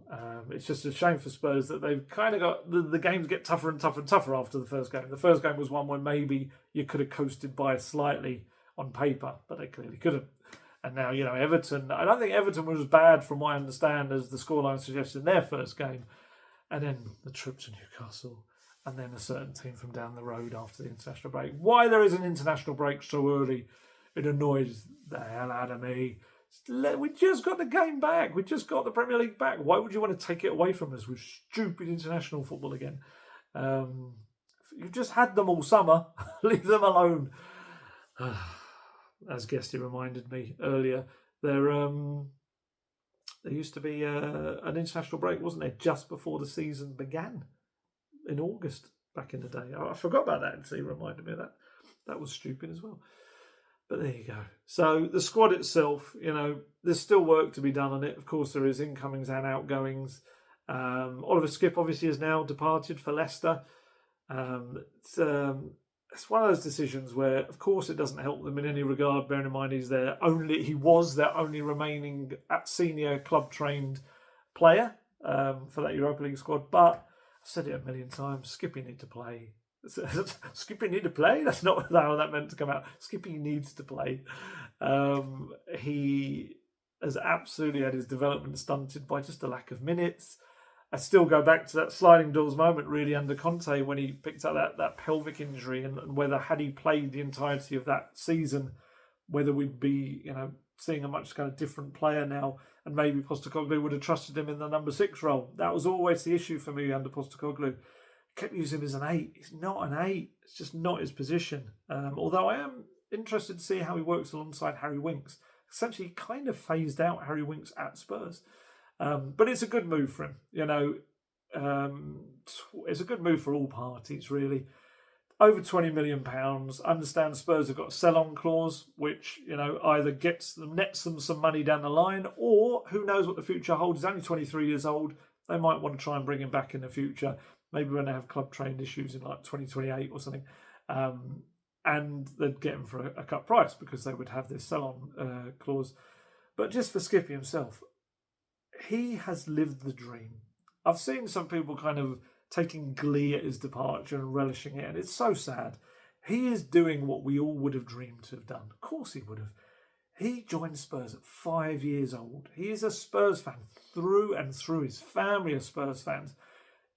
It's just a shame for Spurs that they've kind of got the games get tougher and tougher and tougher after the first game. The first game was one where maybe you could have coasted by slightly on paper, but they clearly couldn't. And now, Everton, I don't think Everton was as bad from what I understand as the scoreline suggested in their first game. And then the trip to Newcastle, and then a certain team from down the road after the international break. Why there is an international break so early, it annoys the hell out of me. We just got the game back. We just got the Premier League back. Why would you want to take it away from us with stupid international football again? You've just had them all summer. Leave them alone. As Guesty reminded me earlier, there used to be an international break, wasn't there, just before the season began in August back in the day. I forgot about that until he reminded me of that. That was stupid as well. But there you go. So the squad itself, there's still work to be done on it. Of course, there is incomings and outgoings. Oliver Skipp obviously has now departed for Leicester. It's one of those decisions where, of course, it doesn't help them in any regard, bearing in mind he was their only remaining senior club-trained player for that Europa League squad. But I've said it a million times, Skippy need to play. Skippy need to play? That's not how that meant to come out. Skippy needs to play. He has absolutely had his development stunted by just a lack of minutes. I still go back to that sliding doors moment really under Conte when he picked up that pelvic injury and whether had he played the entirety of that season, whether we'd be, seeing a much kind of different player now, and maybe Postecoglou would have trusted him in the number 6 role. That was always the issue for me under Postecoglou. Kept using him as an 8. He's not an 8. It's just not his position. Although I am interested to see how he works alongside Harry Winks. Essentially, he kind of phased out Harry Winks at Spurs. But it's a good move for him. It's a good move for all parties, really. Over £20 million. Understand Spurs have got a sell-on clause, which, either nets them some money down the line, or who knows what the future holds. He's only 23 years old. They might want to try and bring him back in the future. Maybe when they have club-trained issues in like 2028 or something. And they'd get him for a cut price because they would have this sell-on clause. But just for Skippy himself, he has lived the dream. I've seen some people kind of taking glee at his departure and relishing it, and it's so sad. He is doing what we all would have dreamed to have done. Of course he would have. He joined Spurs at 5 years old. He is a Spurs fan through and through. His family are Spurs fans.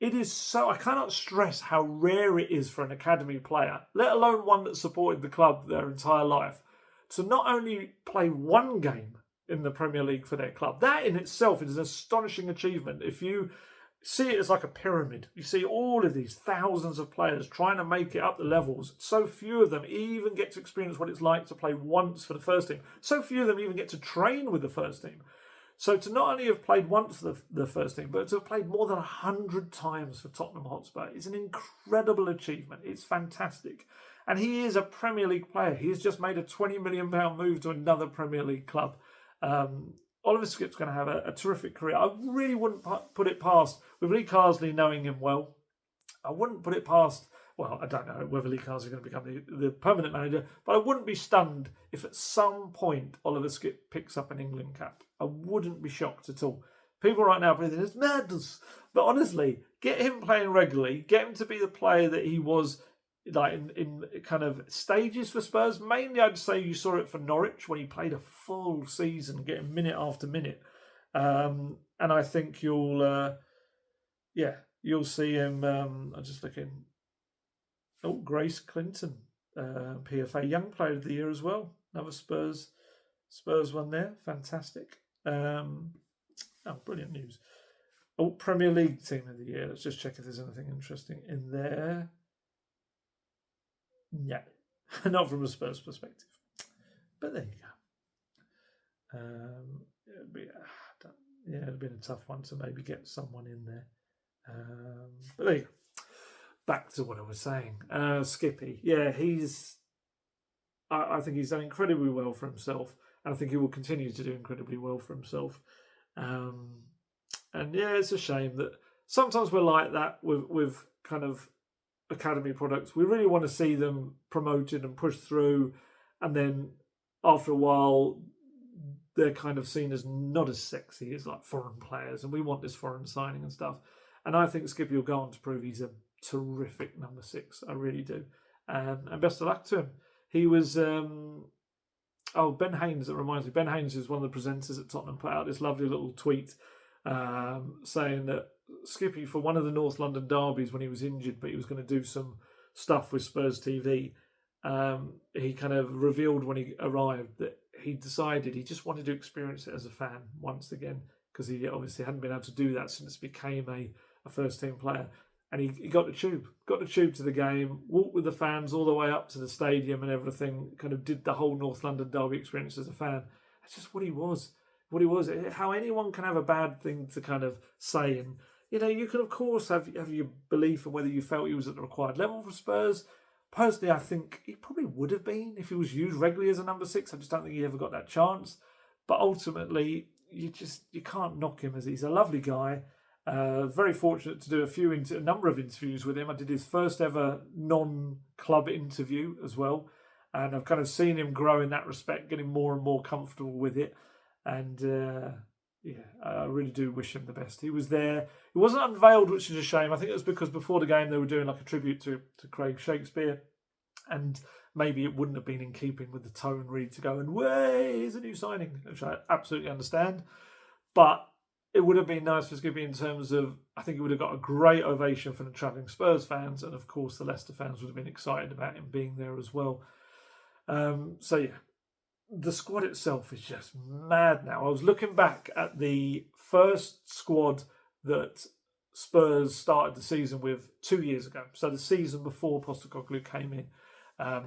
It is so, I cannot stress how rare it is for an academy player, let alone one that supported the club their entire life, to not only play one game in the Premier League for their club. That in itself is an astonishing achievement. If you see it as like a pyramid, you see all of these thousands of players trying to make it up the levels. So few of them even get to experience what it's like to play once for the first team. So few of them even get to train with the first team. So to not only have played once for the first team, but to have played more than 100 times for Tottenham Hotspur is an incredible achievement. It's fantastic. And he is a Premier League player. He has just made a £20 million move to another Premier League club. Oliver Skipp's going to have a terrific career. I really wouldn't put it past, with Lee Carsley knowing him well, I wouldn't put it past, well, I don't know whether Lee Carsley is going to become the permanent manager, but I wouldn't be stunned if at some point Oliver Skipp picks up an England cap. I wouldn't be shocked at all. People right now are thinking it's madness. But honestly, get him playing regularly, get him to be the player that he was like in kind of stages for Spurs. Mainly, I'd say you saw it for Norwich when he played a full season, getting minute after minute. And I think you'll see him. I'm just looking. Oh, Grace Clinton, PFA Young Player of the Year as well. Another Spurs one there. Fantastic. Brilliant news. Oh, Premier League Team of the Year. Let's just check if there's anything interesting in there. Yeah, not from a Spurs perspective. But there you go. It'd been a tough one to maybe get someone in there. But there you go. Back to what I was saying. Skippy. Yeah, I think he's done incredibly well for himself. And I think he will continue to do incredibly well for himself. And yeah, it's a shame that sometimes we're like that with kind of academy products. We really want to see them promoted and pushed through, and then after a while they're kind of seen as not as sexy as like foreign players, and we want this foreign signing and stuff. And I think Skippy will go on to prove he's a terrific number 6. I really do. And best of luck to him. He was Ben Haynes, it reminds me. Ben Haynes is one of the presenters at Tottenham, put out this lovely little tweet saying that Skippy, for one of the North London derbies when he was injured, but he was going to do some stuff with Spurs TV, he kind of revealed when he arrived that he decided he just wanted to experience it as a fan once again, because he obviously hadn't been able to do that since he became a first team player. And he got the tube to the game, walked with the fans all the way up to the stadium and everything, kind of did the whole North London derby experience as a fan. That's just what he was. How anyone can have a bad thing to kind of say. And, you can, of course, have your belief in whether you felt he was at the required level for Spurs. Personally, I think he probably would have been if he was used regularly as a number 6. I just don't think he ever got that chance. But ultimately, you can't knock him, as he's a lovely guy. Very fortunate to do a number of interviews with him. I did his first ever non-club interview as well. And I've kind of seen him grow in that respect, getting more and more comfortable with it. And I really do wish him the best. He was there. He wasn't unveiled, which is a shame. I think it was because before the game they were doing like a tribute to Craig Shakespeare. And maybe it wouldn't have been in keeping with the tone really to go and, way, here's a new signing, which I absolutely understand. But it would have been nice for Skippy in terms of, I think he would have got a great ovation from the travelling Spurs fans, and of course the Leicester fans would have been excited about him being there as well. The squad itself is just mad now. I was looking back at the first squad that Spurs started the season with 2 years ago, so the season before Postecoglou came in.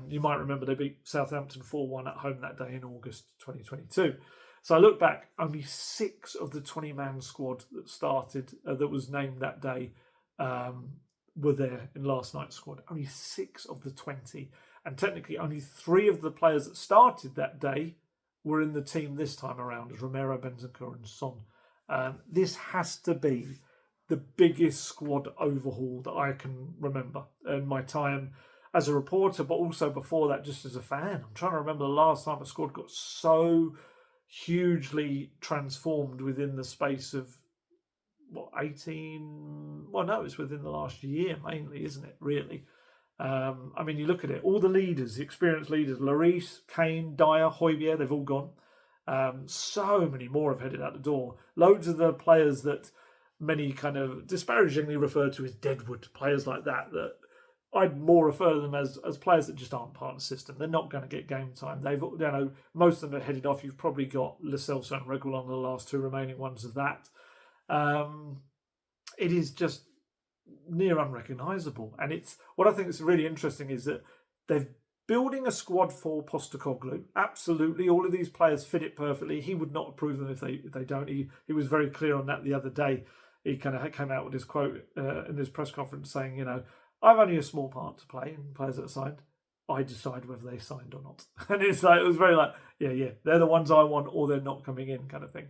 You might remember they beat Southampton 4-1 at home that day in August 2022. So I look back, only 6 of the 20-man squad that started, that was named that day, were there in last night's squad. Only 6 of the 20. And technically only 3 of the players that started that day were in the team this time around, as Romero, Bentancur and Son. This has to be the biggest squad overhaul that I can remember in my time as a reporter, but also before that just as a fan. I'm trying to remember the last time a squad got so hugely transformed within the space of 18. Well, no, it's within the last year mainly, isn't it? Really. I mean, you look at it, all the leaders, the experienced leaders, Lloris, Kane, Dyer, Højbjerg, they've all gone. So many more have headed out the door. Loads of the players that many kind of disparagingly refer to as deadwood, players like that I'd more refer to them as players that just aren't part of the system. They're not going to get game time. Most of them are headed off. You've probably got Lo Celso and Reguilón, the last two remaining ones of that. It is just near unrecognisable. And it's what I think is really interesting is that they're building a squad for Postecoglou. Absolutely, all of these players fit it perfectly. He would not approve them if they don't. He was very clear on that the other day. He kind of came out with his quote in his press conference saying, I've only a small part to play in players that are signed. I decide whether they signed or not. And it was very like, yeah, they're the ones I want or they're not coming in kind of thing.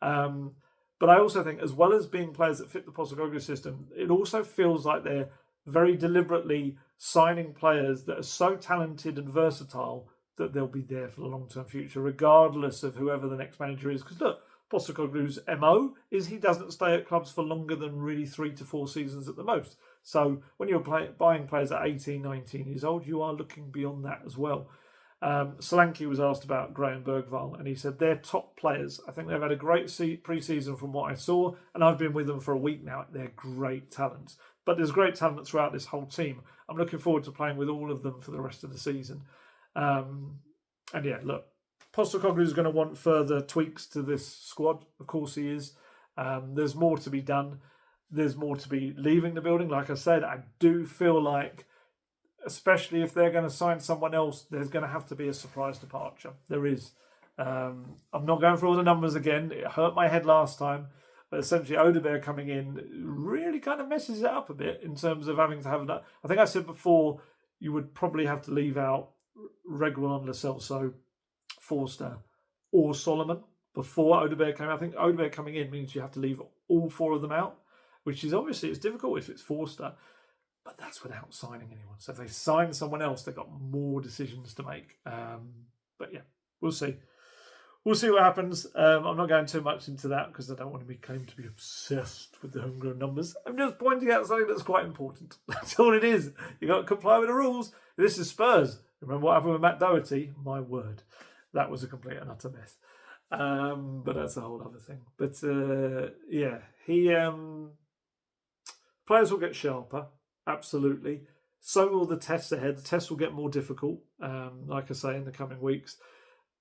But I also think as well as being players that fit the Postecoglou system, it also feels like they're very deliberately signing players that are so talented and versatile that they'll be there for the long-term future, regardless of whoever the next manager is. Because look, Postecoglou's MO is he doesn't stay at clubs for longer than really 3 to 4 seasons at the most. So when you're buying players at 18, 19 years old, you are looking beyond that as well. Solanke was asked about Graham Bergvall, and he said they're top players. I think they've had a great pre-season from what I saw, and I've been with them for a week now. They're great talents. But there's great talent throughout this whole team. I'm looking forward to playing with all of them for the rest of the season. And yeah, look, Postecoglou is going to want further tweaks to this squad. Of course he is. There's more to be done. There's more to be leaving the building. Like I said, I do feel like, especially if they're going to sign someone else, there's going to have to be a surprise departure. There is. I'm not going through all the numbers again. It hurt my head last time. But essentially, Odegaard coming in really kind of messes it up a bit in terms of having to have that. I think I said before, you would probably have to leave out Reguilón, Lo Celso, Forster, or Solomon before Odegaard came. I think Odegaard coming in means you have to leave all 4 of them out, which is obviously it's difficult if it's Forster, but that's without signing anyone. So if they sign someone else, they've got more decisions to make. But yeah, we'll see. We'll see what happens. I'm not going too much into that because I don't want to be claimed to be obsessed with the homegrown numbers. I'm just pointing out something that's quite important. That's all it is. You've got to comply with the rules. This is Spurs. Remember what happened with Matt Doherty? My word. That was a complete and utter mess. But that's a whole other thing. But yeah, players will get sharper. Absolutely. So will the tests ahead. The tests will get more difficult, like I say, in the coming weeks.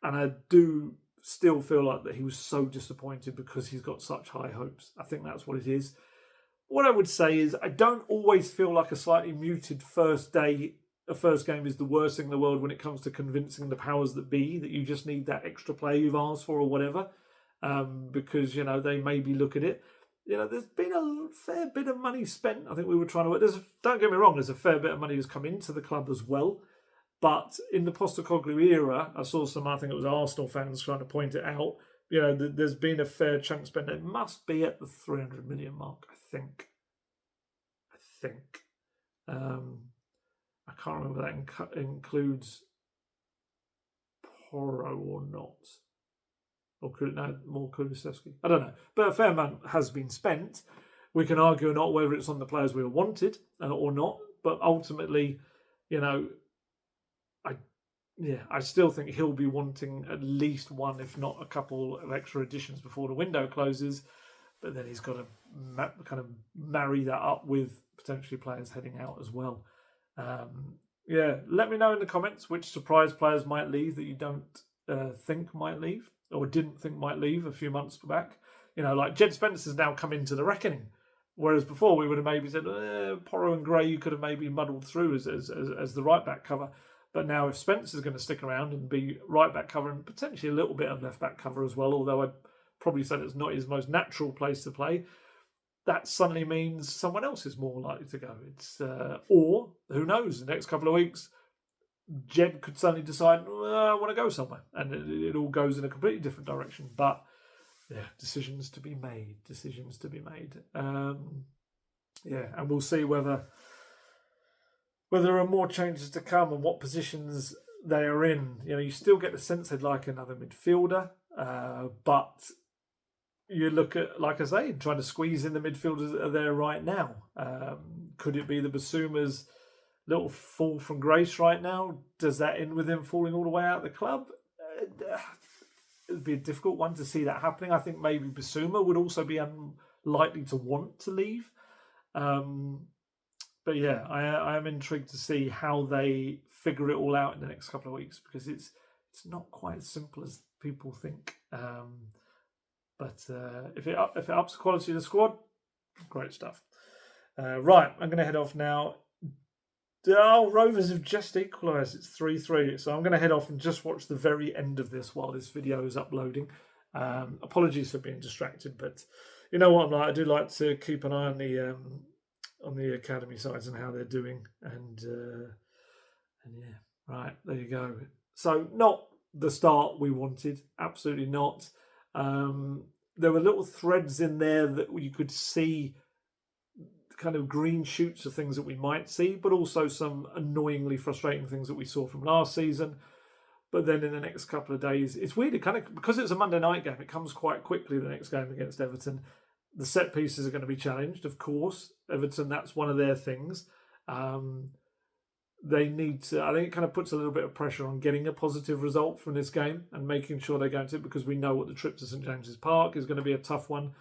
And I do still feel like that he was so disappointed because he's got such high hopes. I think that's what it is. What I would say is I don't always feel like a slightly muted first game is the worst thing in the world when it comes to convincing the powers that be that you just need that extra player you've asked for or whatever. Because, they maybe look at it. There's been a fair bit of money spent. I think we were trying to work. Don't get me wrong, there's a fair bit of money that's come into the club as well. But in the Postecoglou era, I saw I think it was Arsenal fans trying to point it out. There's been a fair chunk spent. It must be at the 300 million mark, I think. I can't remember if that includes Porro or not. Or could it now more Kulusevski? I don't know. But a fair amount has been spent. We can argue or not whether it's on the players we wanted or not. But ultimately, I still think he'll be wanting at least one, if not a couple of extra additions before the window closes. But then he's got to kind of marry that up with potentially players heading out as well. Let me know in the comments which surprise players might leave that you don't think might leave or didn't think might leave a few months back. Like Jed Spencer's now come into the reckoning. Whereas before we would have maybe said, Porro and Gray, you could have maybe muddled through as the right back cover. But now if Spencer's going to stick around and be right back cover and potentially a little bit of left back cover as well, although I'd probably say it's not his most natural place to play, that suddenly means someone else is more likely to go. It's or who knows, the next couple of weeks, Jed could suddenly decide, I want to go somewhere, and it all goes in a completely different direction. But yeah, decisions to be made. And we'll see whether there are more changes to come and what positions they are in. You still get the sense they'd like another midfielder. But you look at, like I say, trying to squeeze in the midfielders that are there right now. Could it be the Basuma's little fall from grace right now? Does that end with him falling all the way out of the club? It would be a difficult one to see that happening. I think maybe Basuma would also be unlikely to want to leave. But yeah, I am intrigued to see how they figure it all out in the next couple of weeks, because it's not quite as simple as people think. But if it ups the quality of the squad, great stuff. Right, I'm going to head off now. Oh, Rovers have just equalised. It's 3-3. So I'm going to head off and just watch the very end of this while this video is uploading. Apologies for being distracted, but you know what I'm like. I do like to keep an eye on the academy sides and how they're doing. And yeah, right, there you go. So not the start we wanted. Absolutely not. There were little threads in there that you could see, kind of green shoots of things that we might see, but also some annoyingly frustrating things that we saw from last season. But then in the next couple of days, it's weird. It kind of, because it's a Monday night game, it comes quite quickly. The next game against Everton, the set pieces are going to be challenged, of course. Everton, that's one of their things. They need to, I think it kind of puts a little bit of pressure on getting a positive result from this game and making sure they're going to, because we know what the trip to St James's Park is going to be a tough one.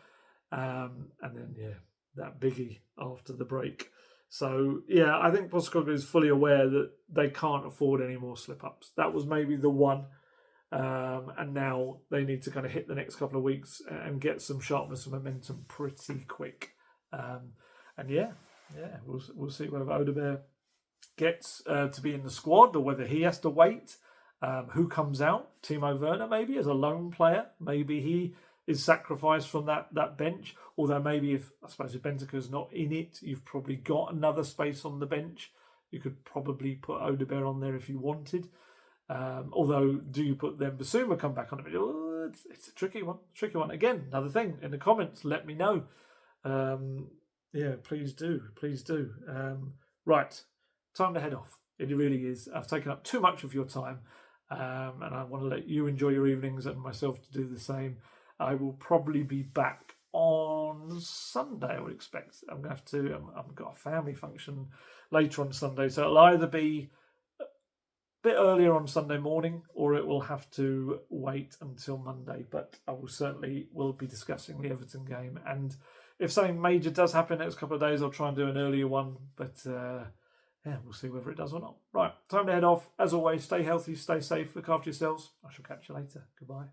And then, yeah, that biggie after the break. So, yeah, I think Postecoglou is fully aware that they can't afford any more slip-ups. That was maybe the one. And now they need to kind of hit the next couple of weeks and get some sharpness and momentum pretty quick. And yeah, we'll see whether Audebert gets to be in the squad or whether he has to wait. Who comes out? Timo Werner maybe as a lone player. Maybe he is sacrificed from that bench. Although maybe if Bentancur's not in it, you've probably got another space on the bench. You could probably put Audebert on there if you wanted. Although, do you put then Basuma come back on the bench? Oh, it's a tricky one. Again, another thing in the comments. Let me know. Yeah, please do. Right, time to head off. It really is. I've taken up too much of your time, and I want to let you enjoy your evenings and myself to do the same. I will probably be back on Sunday, I would expect. I'm going to have to, I've got a family function later on Sunday, so it'll either be a bit earlier on Sunday morning or it will have to wait until Monday, but I will be discussing the Everton game. And if something major does happen next couple of days, I'll try and do an earlier one, but yeah, we'll see whether it does or not. Right, time to head off. As always, stay healthy, stay safe, look after yourselves. I shall catch you later. Goodbye.